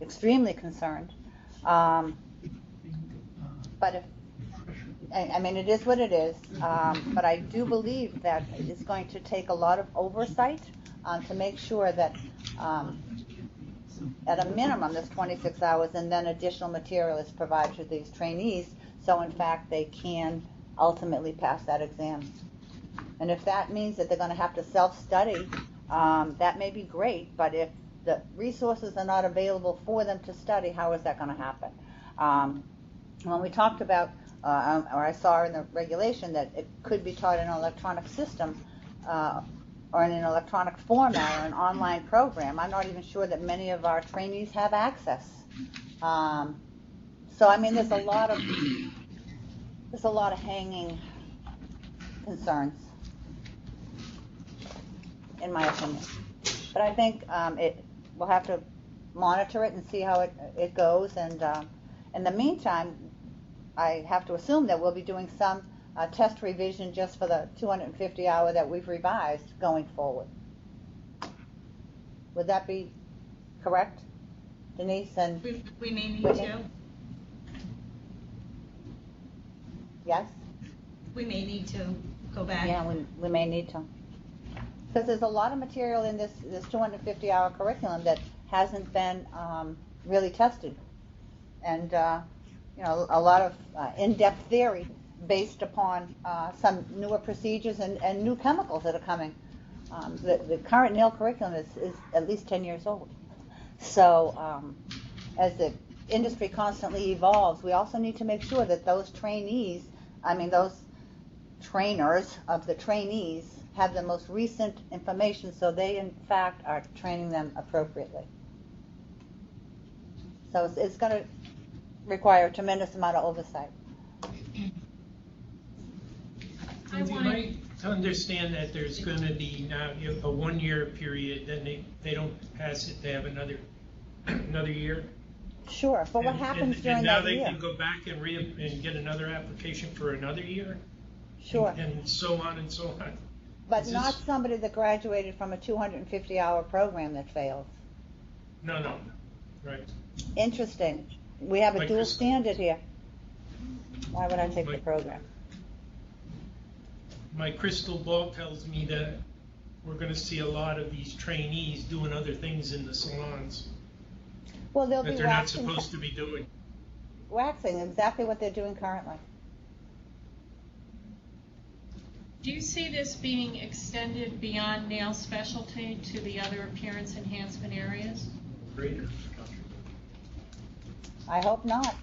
extremely concerned. But it is what it is. But I do believe that it's going to take a lot of oversight to make sure that at a minimum this 26 hours and then additional material is provided to these trainees, so in fact they can ultimately pass that exam. And if that means that they're going to have to self-study, that may be great, but if the resources are not available for them to study, how is that going to happen? When we talked about, or I saw in the regulation that it could be taught in an electronic system or in an electronic format or an online program, I'm not even sure that many of our trainees have access. So I mean, there's a lot of hanging concerns, in my opinion. But I think we'll have to monitor it and see how it goes. And in the meantime, I have to assume that we'll be doing some test revision just for the 250-hour that we've revised going forward. Would that be correct, Denise? And we may need Whitney? to. Yes? We may need to go back. Yeah, we may need to. Because there's a lot of material in this 250-hour curriculum that hasn't been really tested. And, a lot of in-depth theory based upon some newer procedures and new chemicals that are coming. The current NIL curriculum is at least 10 years old. So as the industry constantly evolves, we also need to make sure that those those trainers of the trainees have the most recent information so they, in fact, are training them appropriately. So it's going to require a tremendous amount of oversight. Would you like to understand that there's going to be now a 1-year period, then they don't pass it, they have another year? Sure, but what happens during that year? And now they can go back and get another application for another year? Sure. And so on and so on. But not somebody that graduated from a 250-hour program that fails. No, right. Interesting. We have a Like dual this- standard here. Why would I take the Like- program? My crystal ball tells me that we're gonna see a lot of these trainees doing other things in the salons Well, they'll that be they're not waxing, supposed to be doing. waxing, exactly what they're doing currently. Do you see this being extended beyond nail specialty to the other appearance enhancement areas? Greater. I hope not.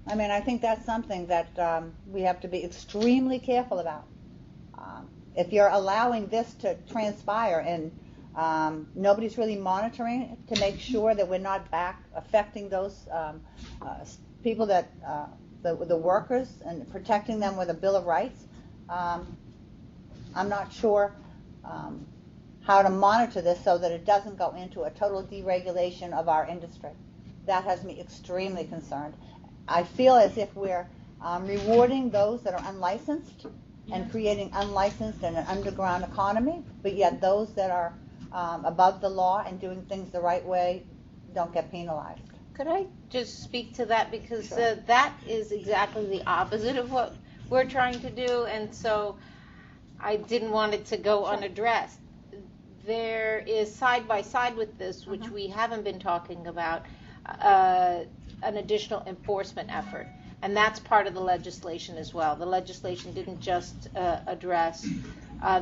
I mean, I think that's something that we have to be extremely careful about. If you're allowing this to transpire and nobody's really monitoring it to make sure that we're not back affecting those people that, the workers, and protecting them with a Bill of Rights, I'm not sure how to monitor this so that it doesn't go into a total deregulation of our industry. That has me extremely concerned. I feel as if we're rewarding those that are unlicensed and creating unlicensed and an underground economy, but yet those that are above the law and doing things the right way don't get penalized. Could I just speak to that? Because Sure. that is exactly the opposite of what we're trying to do, and so I didn't want it to go unaddressed. There is side by side with this, which we haven't been talking about, an additional enforcement effort. And that's part of the legislation as well. The legislation didn't just address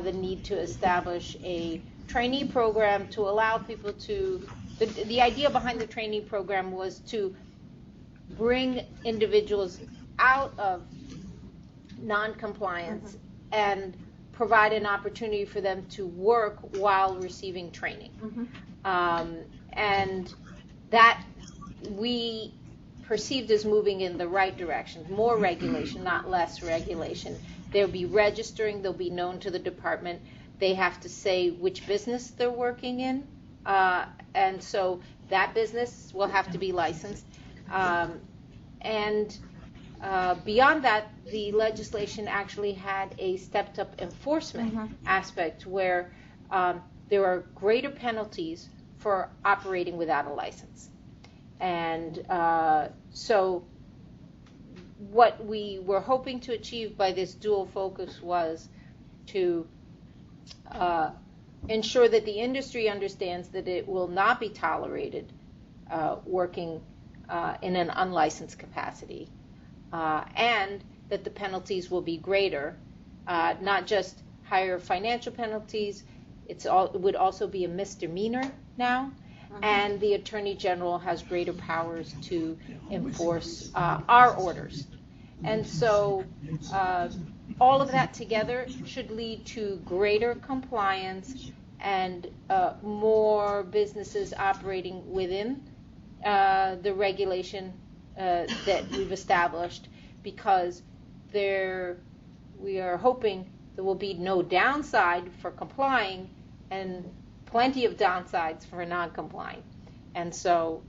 the need to establish a trainee program to allow people to, the idea behind the trainee program was to bring individuals out of non-compliance and provide an opportunity for them to work while receiving training. And that we perceived as moving in the right direction, more regulation, not less regulation. They'll be registering, they'll be known to the department, they have to say which business they're working in, and so that business will have to be licensed. And beyond that, the legislation actually had a stepped-up enforcement aspect where there are greater penalties for operating without a license. And so what we were hoping to achieve by this dual focus was to ensure that the industry understands that it will not be tolerated working in an unlicensed capacity, and that the penalties will be greater, not just higher financial penalties. It would also be a misdemeanor now. And the Attorney General has greater powers to enforce our orders. And so all of that together should lead to greater compliance and more businesses operating within the regulation that we've established, because we are hoping there will be no downside for complying and plenty of downsides for non-complying. And so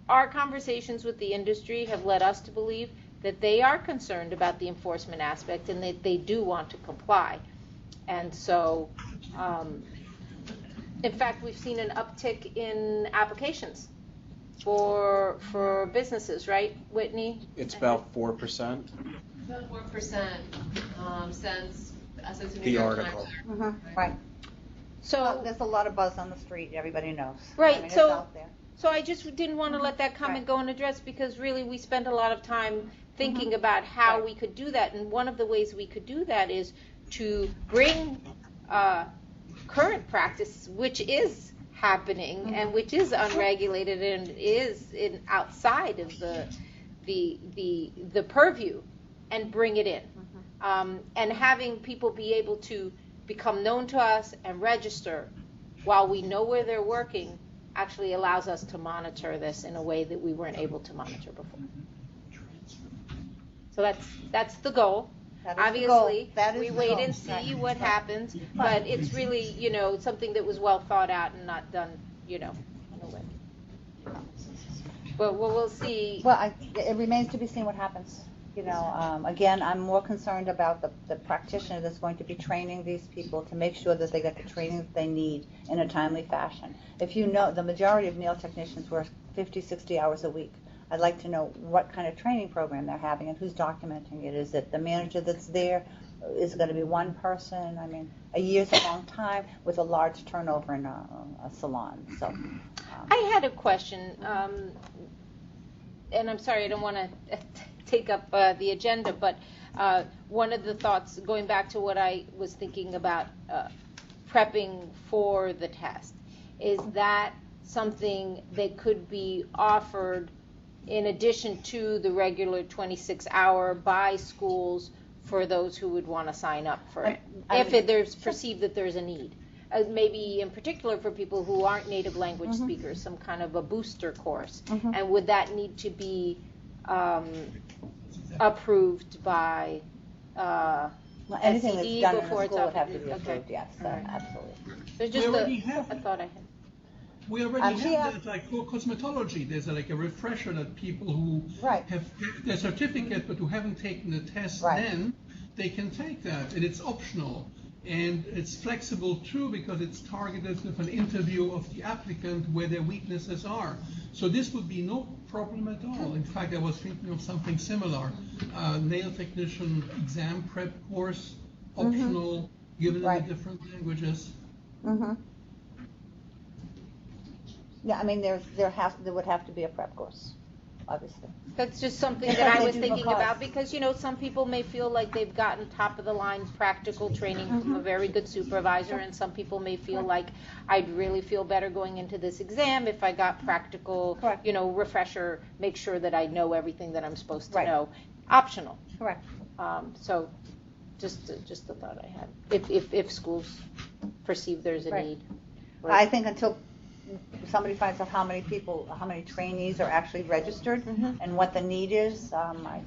our conversations with the industry have led us to believe that they are concerned about the enforcement aspect and that they do want to comply. And so, in fact, we've seen an uptick in applications for businesses, right, Whitney? It's about 4%. About 4% since the The New York article. Times. Right. So Well, there's a lot of buzz on the street, everybody knows. Right, I mean, so- it's out there. So I just didn't want to let that comment go unaddressed, because really we spent a lot of time thinking about how Right. we could do that. And one of the ways we could do that is to bring current practice, which is happening and which is unregulated and is outside of the purview, and bring it in. And having people be able to become known to us and register while we know where they're working actually allows us to monitor this in a way that we weren't able to monitor before. So that's the goal. That is the goal. Obviously, That is we the wait goal. and see Right. what happens, but it's really, something that was well thought out and not done, in a way. But we'll see. Well, it remains to be seen what happens. Again, I'm more concerned about the practitioner that's going to be training these people to make sure that they get the training that they need in a timely fashion. If you know, the majority of nail technicians work 50, 60 hours a week. I'd like to know what kind of training program they're having and who's documenting it. Is it the manager that's there? Is it going to be one person? I mean, a year's a long time with a large turnover in a salon. So, I had a question, and I'm sorry, I don't want to take up the agenda, but one of the thoughts, going back to what I was thinking about prepping for the test, is that something that could be offered in addition to the regular 26-hour by schools for those who would want to sign up for it, if there's perceived that there's a need. Maybe in particular for people who aren't native language speakers, some kind of a booster course. And would that need to be approved by anything SED that's done before in a it's school up? would have to be Okay. approved, yes, absolutely. There's just a thought I had. We already have that, like for cosmetology, there's a refresher that people who have their certificate but who haven't taken the test then, they can take that, and it's optional. And it's flexible too because it's targeted with an interview of the applicant where their weaknesses are. So this would be no problem at all. In fact, I was thinking of something similar. Nail technician exam prep course, optional, given in the different languages. Yeah, I mean, there would have to be a prep course, obviously. That's just something that I was thinking about because, some people may feel like they've gotten top of the line practical training from a very good supervisor, and some people may feel like I'd really feel better going into this exam if I got practical, refresher, make sure that I know everything that I'm supposed to know. Optional. Correct. So just the thought I had. If schools perceive there's a need. I think until somebody finds out how many trainees are actually registered and what the need is.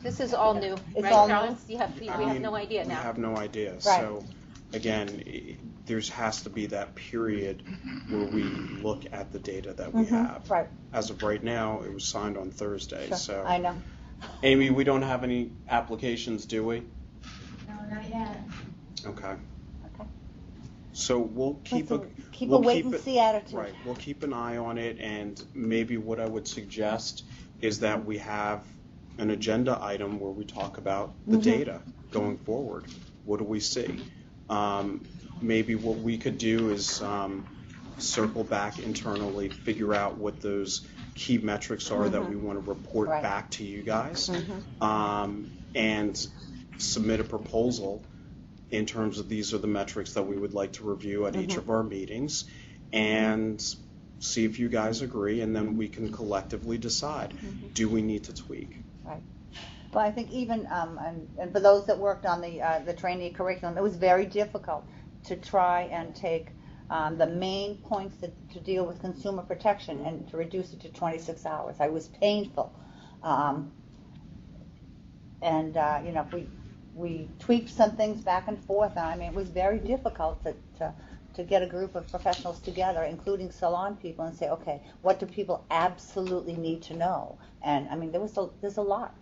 This is all new, it's right, all Charles? new. We have no idea now. We have no idea. So, again, there has to be that period where we look at the data that we have. Right. As of right now, it was signed on Thursday. Sure. So, I know. Amy, we don't have any applications, do we? No, not yet. Okay. So we'll keep a wait and see attitude. Right. We'll keep an eye on it, and maybe what I would suggest is that we have an agenda item where we talk about the data going forward. What do we see? Maybe what we could do is circle back internally, figure out what those key metrics are that we want to report back to you guys, and submit a proposal in terms of these are the metrics that we would like to review at each of our meetings, and see if you guys agree, and then we can collectively decide, do we need to tweak? Right. Well, I think even, and for those that worked on the trainee curriculum, it was very difficult to try and take the main points to deal with consumer protection and to reduce it to 26 hours. It was painful. If we tweaked some things back and forth. I mean, it was very difficult to get a group of professionals together, including salon people, and say, okay, what do people absolutely need to know? And I mean, there's a lot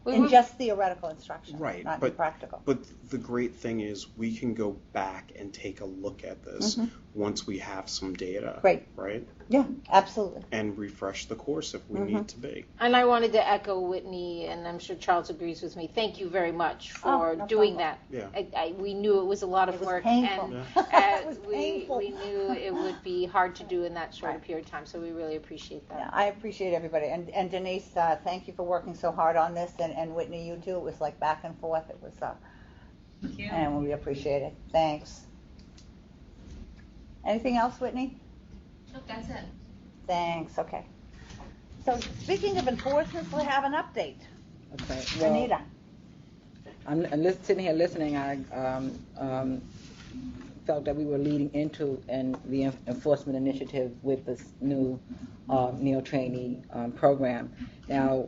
in just theoretical instruction, not in practical. But the great thing is we can go back and take a look at this once we have some data. Great. Right? Yeah, absolutely. And refresh the course if we need to be. And I wanted to echo Whitney, and I'm sure Charles agrees with me. Thank you very much for doing that. Yeah. We knew it was a lot of work, and it was painful. We knew it would be hard to do in that short period of time. So we really appreciate that. Yeah, I appreciate everybody, and Denise, thank you for working so hard on this, and Whitney, you too. It was like back and forth. It was, Thank you. and we appreciate it. Thanks. Anything else, Whitney? Nope, that's it. Thanks. Okay. So speaking of enforcement, we have an update. Okay. Well, Anita. I'm sitting here listening. I felt that we were leading into the enforcement initiative with this new NEO trainee program. Now,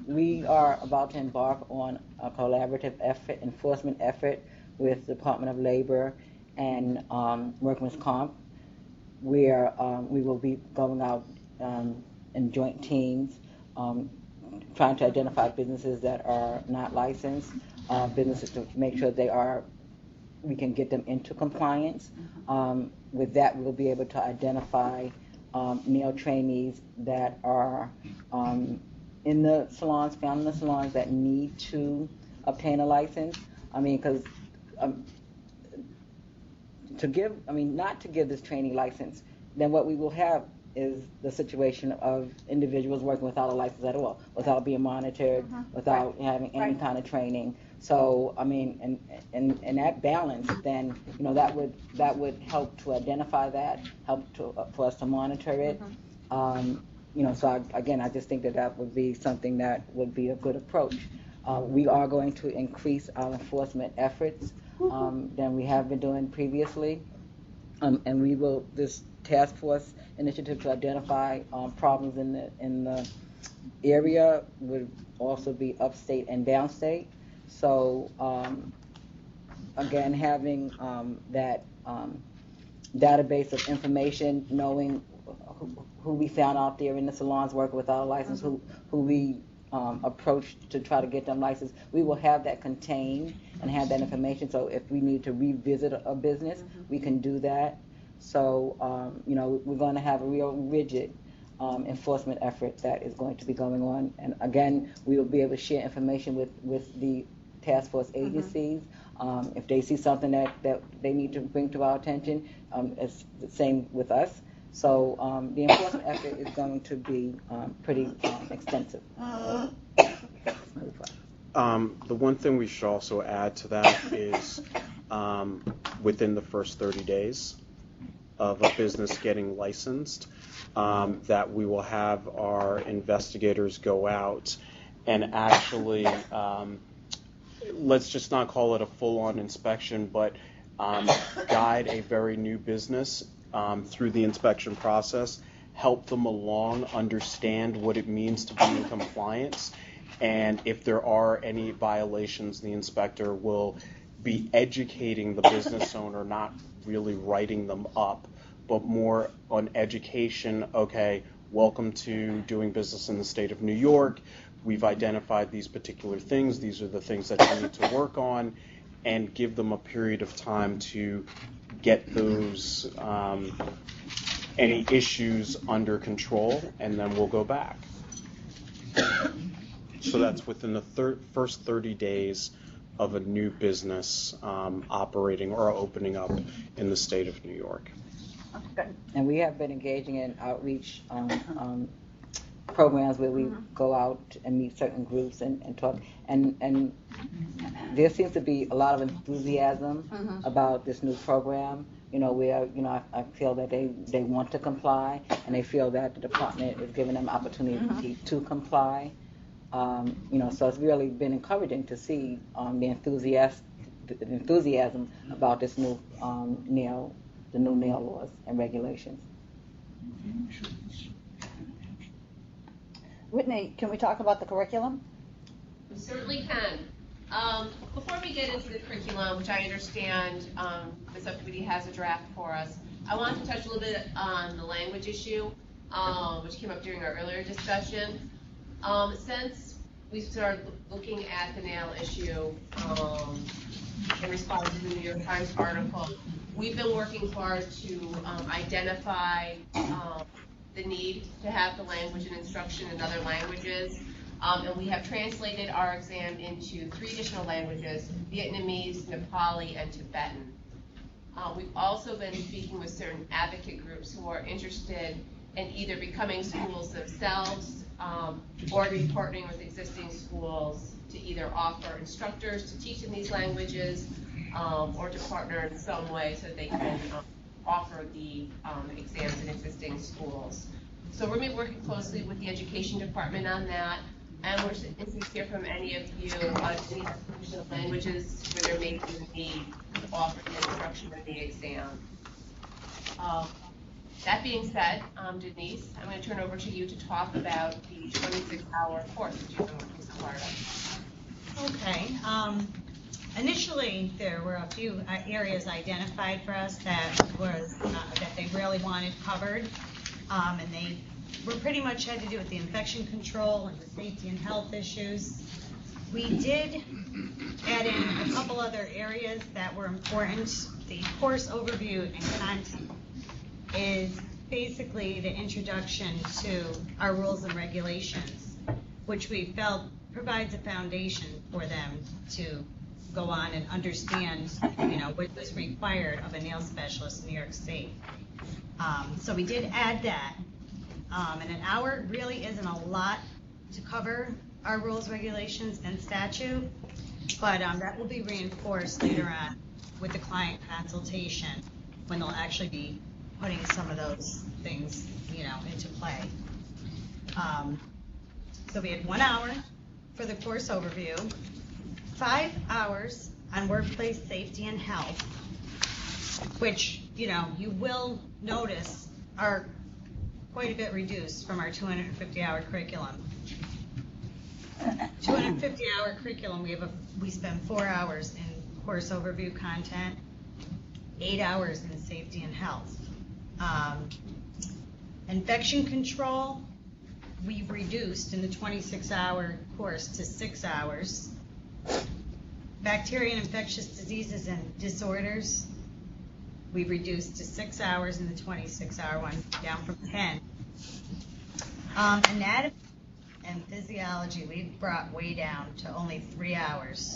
we are about to embark on a collaborative enforcement effort with the Department of Labor and Workmen's Comp, where we will be going out in joint teams trying to identify businesses that are not licensed, businesses to make sure we can get them into compliance. With that, we'll be able to identify nail trainees that are in the salons, found in the salons that need to obtain a license. I mean, because not to give this trainee license, then what we will have is the situation of individuals working without a license at all, without being monitored, without having any kind of training. So, I mean, and that balance, then, that would help to identify that, for us to monitor it. So I just think that would be something that would be a good approach. We are going to increase our enforcement efforts than we have been doing previously. And we will, this task force initiative to identify problems in the area would also be upstate and downstate. So again, having that database of information, knowing who we found out there in the salons working without a license, who we approached to try to get them licensed, we will have that contained and have that information. So if we need to revisit a business, we can do that. So, we're going to have a real rigid enforcement effort that is going to be going on. And again, we will be able to share information with the task force agencies. If they see something that they need to bring to our attention, it's the same with us. So the enforcement effort is going to be pretty extensive. The one thing we should also add to that is within the first 30 days of a business getting licensed, that we will have our investigators go out and actually, let's just not call it a full-on inspection, but guide a very new business through the inspection process, help them along, understand what it means to be in compliance, and if there are any violations, the inspector will be educating the business owner, not really writing them up, but more on education. Okay, welcome to doing business in the state of New York. We've identified these particular things. These are the things that you need to work on, and give them a period of time to get those any issues under control, and then we'll go back. So that's within the first 30 days of a new business operating or opening up in the state of New York. And we have been engaging in outreach programs where we go out and meet certain groups and talk. And there seems to be a lot of enthusiasm about this new program. Where I feel that they want to comply, and they feel that the department is giving them opportunity to comply. So it's really been encouraging to see the enthusiasm about this new the new nail laws and regulations. Whitney, can we talk about the curriculum? We certainly can. Before we get into the curriculum, which I understand the subcommittee has a draft for us, I want to touch a little bit on the language issue, which came up during our earlier discussion. Since we started looking at the nail issue in response to the New York Times article, we've been working hard to identify the need to have the language and instruction in other languages. And we have translated our exam into 3 additional languages: Vietnamese, Nepali, and Tibetan. We've also been speaking with certain advocate groups who are interested in either becoming schools themselves or to be partnering with existing schools to either offer instructors to teach in these languages or to partner in some way so that they can offer the exams in existing schools. So we're going to be working closely with the education department on that, and we're interested to hear from any of you any of languages where there may be a need to offer the instruction of the exam. That being said, Denise, I'm going to turn over to you to talk about the 26-hour course that you've been working so hard on. Okay. Initially, there were a few areas identified for us that they really wanted covered, and they we're pretty much had to do with the infection control and the safety and health issues. We did add in a couple other areas that were important. The course overview and content is basically the introduction to our rules and regulations, which we felt provides a foundation for them to go on and understand, what is required of a nail specialist in New York State. So we did add that. And an hour really isn't a lot to cover our rules, regulations, and statute, but that will be reinforced later on with the client consultation when they'll actually be putting some of those things, into play. So we had 1 hour for the course overview, 5 hours on workplace safety and health, which, you will notice are quite a bit reduced from our 250-hour curriculum. 250-hour curriculum, we spend 4 hours in course overview content, 8 hours in safety and health. Infection control, we've reduced in the 26-hour course to 6 hours. Bacteria and infectious diseases and disorders, we've reduced to 6 hours in the 26-hour one, down from 10. Anatomy and physiology, we've brought way down to only 3 hours.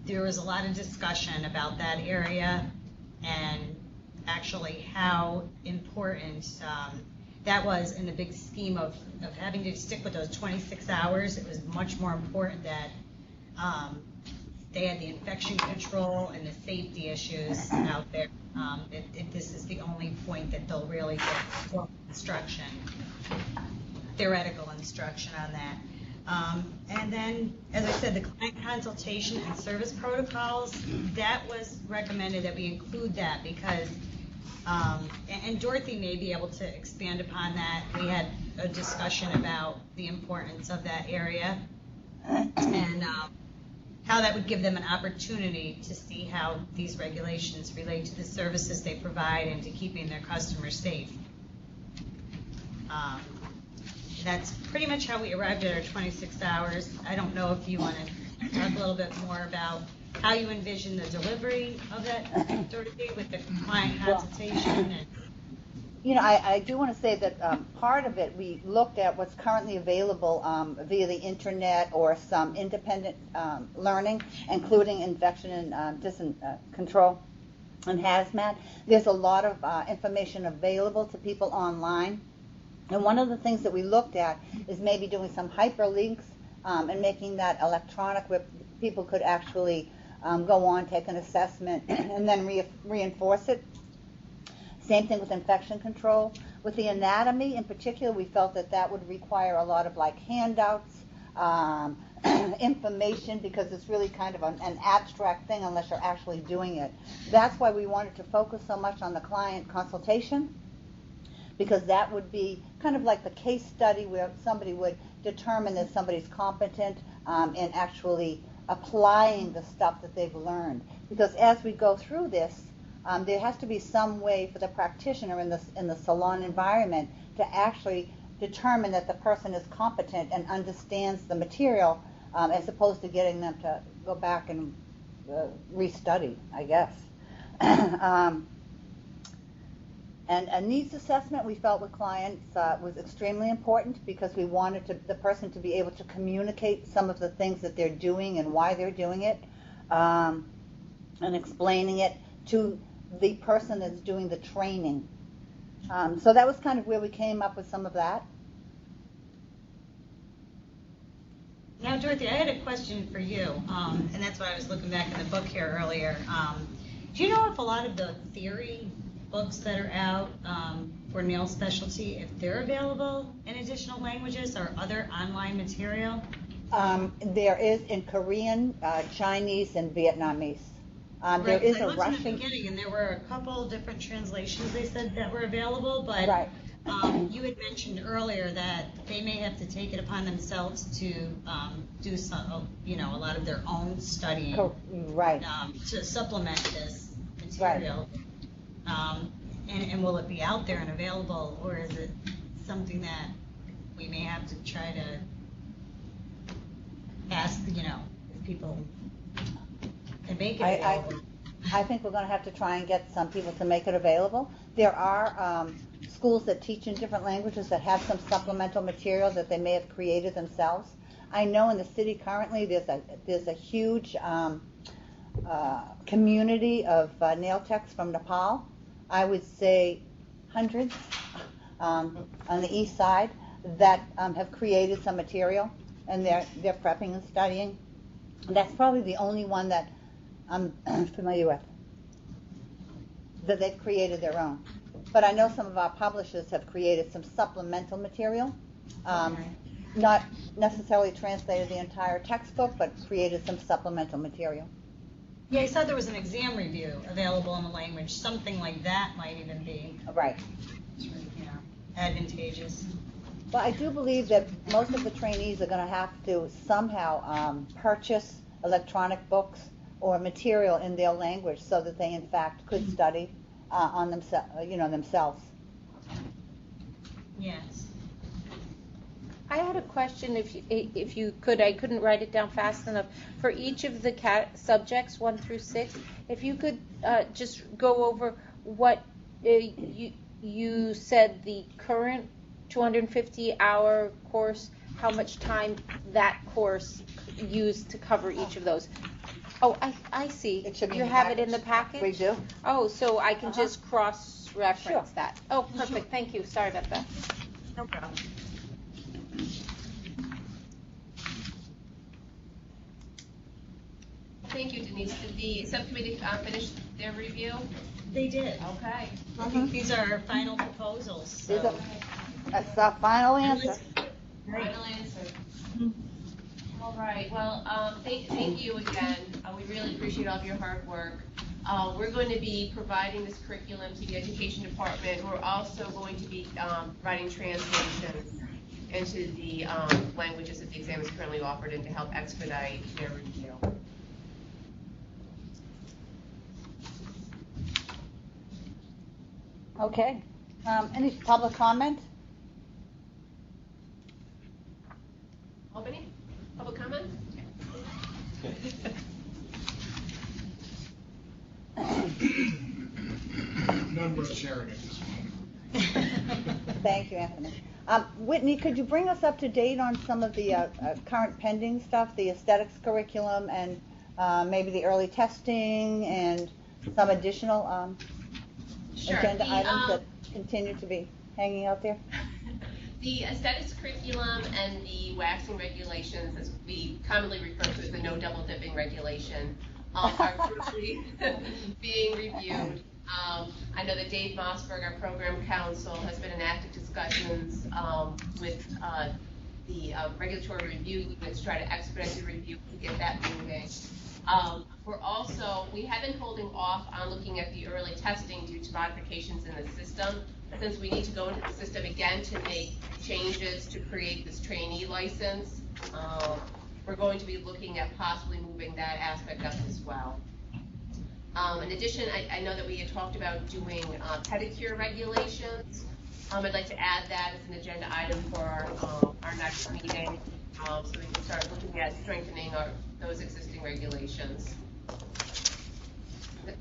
There was a lot of discussion about that area and actually how important that was in the big scheme of having to stick with those 26 hours. It was much more important that they had the infection control and the safety issues out there. If this is the only point that they'll really get formal instruction, theoretical instruction on that. And then, as I said, the client consultation and service protocols, that was recommended that we include that because, and Dorothy may be able to expand upon that. We had a discussion about the importance of that area and how that would give them an opportunity to see how these regulations relate to the services they provide and to keeping their customers safe. That's pretty much how we arrived at our 26 hours. I don't know if you want to talk a little bit more about how you envision the delivery of that, Dorothy, with the client consultation. I do want to say that part of it, we looked at what's currently available via the internet or some independent learning, including infection and control and hazmat. There's a lot of information available to people online. And one of the things that we looked at is maybe doing some hyperlinks and making that electronic where people could actually go on, take an assessment, and then reinforce it. Same thing with infection control. With the anatomy in particular, we felt that would require a lot of handouts, information, because it's really kind of an abstract thing unless you're actually doing it. That's why we wanted to focus so much on the client consultation, because that would be kind of like the case study where somebody would determine that somebody's competent in actually applying the stuff that they've learned. Because as we go through this, there has to be some way for the practitioner in the salon environment to actually determine that the person is competent and understands the material, as opposed to getting them to go back and restudy, I guess. And a needs assessment we felt with clients was extremely important because we wanted the person to be able to communicate some of the things that they're doing and why they're doing it, and explaining it to the person that's doing the training. So that was kind of where we came up with some of that. Now, Dorothy, I had a question for you, and that's why I was looking back in the book here earlier. Do you know if a lot of the theory books that are out for nail specialty, if they're available in additional languages or other online material? There is in Korean, Chinese, and Vietnamese. Right, there is a Russian. In the beginning, and there were a couple different translations they said that were available, but right. You had mentioned earlier that they may have to take it upon themselves to do some, a lot of their own studying, right, to supplement this material. Right. And will it be out there and available, or is it something that we may have to try to ask, if people can make it available. I think we're going to have to try and get some people to make it available. There are schools that teach in different languages that have some supplemental material that they may have created themselves. I know in the city currently there's a huge community of nail techs from Nepal. I would say hundreds on the east side that have created some material, and they're prepping and studying. That's probably the only one that I'm familiar with, that they've created their own. But I know some of our publishers have created some supplemental material, not necessarily translated the entire textbook, but created some supplemental material. Yeah, I saw there was an exam review available in the language. Something like that might even be Right. Advantageous. Well, I do believe that most of the trainees are going to have to somehow purchase electronic books or material in their language so that they, in fact, could study on themselves. Yes. I had a question, if you could. I couldn't write it down fast enough. For each of the subjects, 1 through 6, if you could just go over what you said the current 250-hour course, how much time that course used to cover each of those. Oh, I see. It should be You in the have it in package. the package? We do. Oh, so I can just cross-reference Sure. that. Oh, perfect. Thank you. Sorry about that. No problem. Thank you, Denise. Did the subcommittee finish their review? They did. Okay. I think these are our final proposals. So. That's the final answer. Final answer. All right, well, thank you again. We really appreciate all of your hard work. We're going to be providing this curriculum to the education department. We're also going to be providing translations into the languages that the exam is currently offered in to help expedite their review. Okay. Any public comment? Albany, public comment? None worth sharing at this moment. Thank you, Anthony. Whitney, could you bring us up to date on some of the current pending stuff, the aesthetics curriculum, and maybe the early testing, and some additional Sure. agenda items that continue to be hanging out there? The aesthetics curriculum and the waxing regulations, as we commonly refer to as the no double dipping regulation, are currently being reviewed. I know that Dave Mossberg, our program counsel, has been in active discussions with the regulatory review units to try to expedite the review to get that moving. We have been holding off on looking at the early testing due to modifications in the system, since we need to go into the system again to make changes to create this trainee license. We're going to be looking at possibly moving that aspect up as well. In addition, I know that we had talked about doing pedicure regulations. I'd like to add that as an agenda item for our next meeting, so we can start looking at strengthening those existing regulations.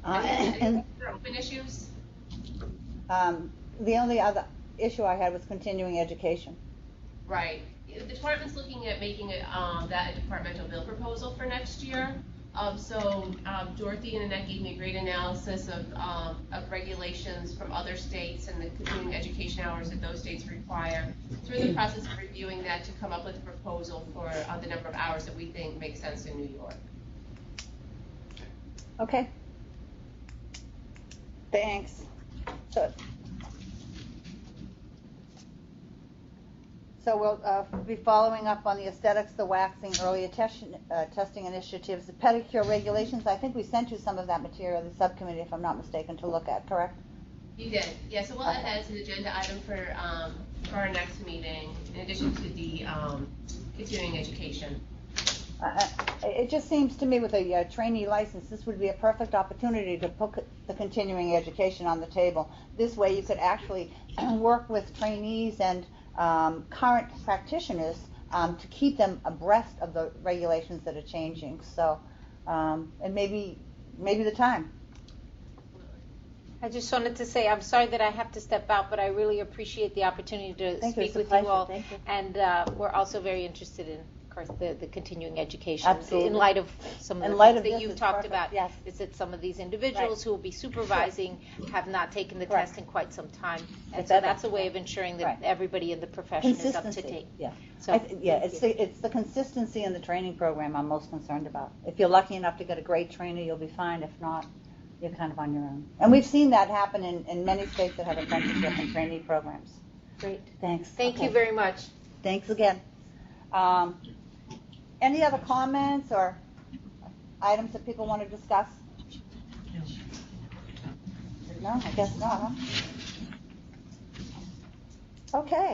And open issues? the only other issue I had was continuing education. Right. The department's looking at making that a departmental bill proposal for next year. Dorothy and Annette gave me a great analysis of regulations from other states and the continuing education hours that those states require. So we're in the process of reviewing that to come up with a proposal for the number of hours that we think make sense in New York. Okay. Thanks. So we'll be following up on the aesthetics, the waxing, earlier testing initiatives, the pedicure regulations. I think we sent you some of that material, the subcommittee, if I'm not mistaken, to look at, correct? You did. Yeah, so we'll add that as an agenda item for our next meeting, in addition to the continuing education. It just seems to me with a trainee license, this would be a perfect opportunity to put the continuing education on the table. This way you could actually work with trainees and current practitioners to keep them abreast of the regulations that are changing. So, and maybe the time. I just wanted to say, I'm sorry that I have to step out, but I really appreciate the opportunity to Thank you. speak It's a with pleasure. you all. Thank you. And we're also very interested in, of course, the continuing education. Absolutely. In light of some of In the light things of that this, you've it's talked perfect. about, Yes. is that some of these individuals who will be supervising have not taken the Correct. test in quite some time. And It's so better. that's a way of ensuring that Right. everybody in the profession is up to Consistency. date. Yeah. So, Yeah, thank it's you. it's the consistency in the training program I'm most concerned about. If you're lucky enough to get a great trainer, you'll be fine. If not, you're kind of on your own. And we've seen that happen in many states that have apprenticeship and trainee programs. Great. Thanks. Thank Okay. you very much. Thanks again. Any other comments or items that people want to discuss? No, I guess not, huh? Okay.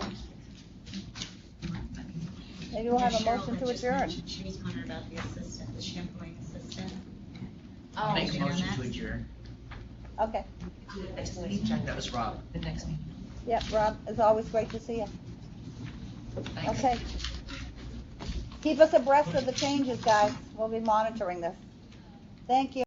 Maybe we'll have a Cheryl motion had to just adjourn. mentioned She was wondering about the assistant, the shampooing assistant. I'll make a anything on motion that? to adjourn. Okay. Next meeting, that was Rob. The next meeting. Yep, Rob, it's always great to see you. Thanks. Okay. Keep us abreast of the changes, guys. We'll be monitoring this. Thank you.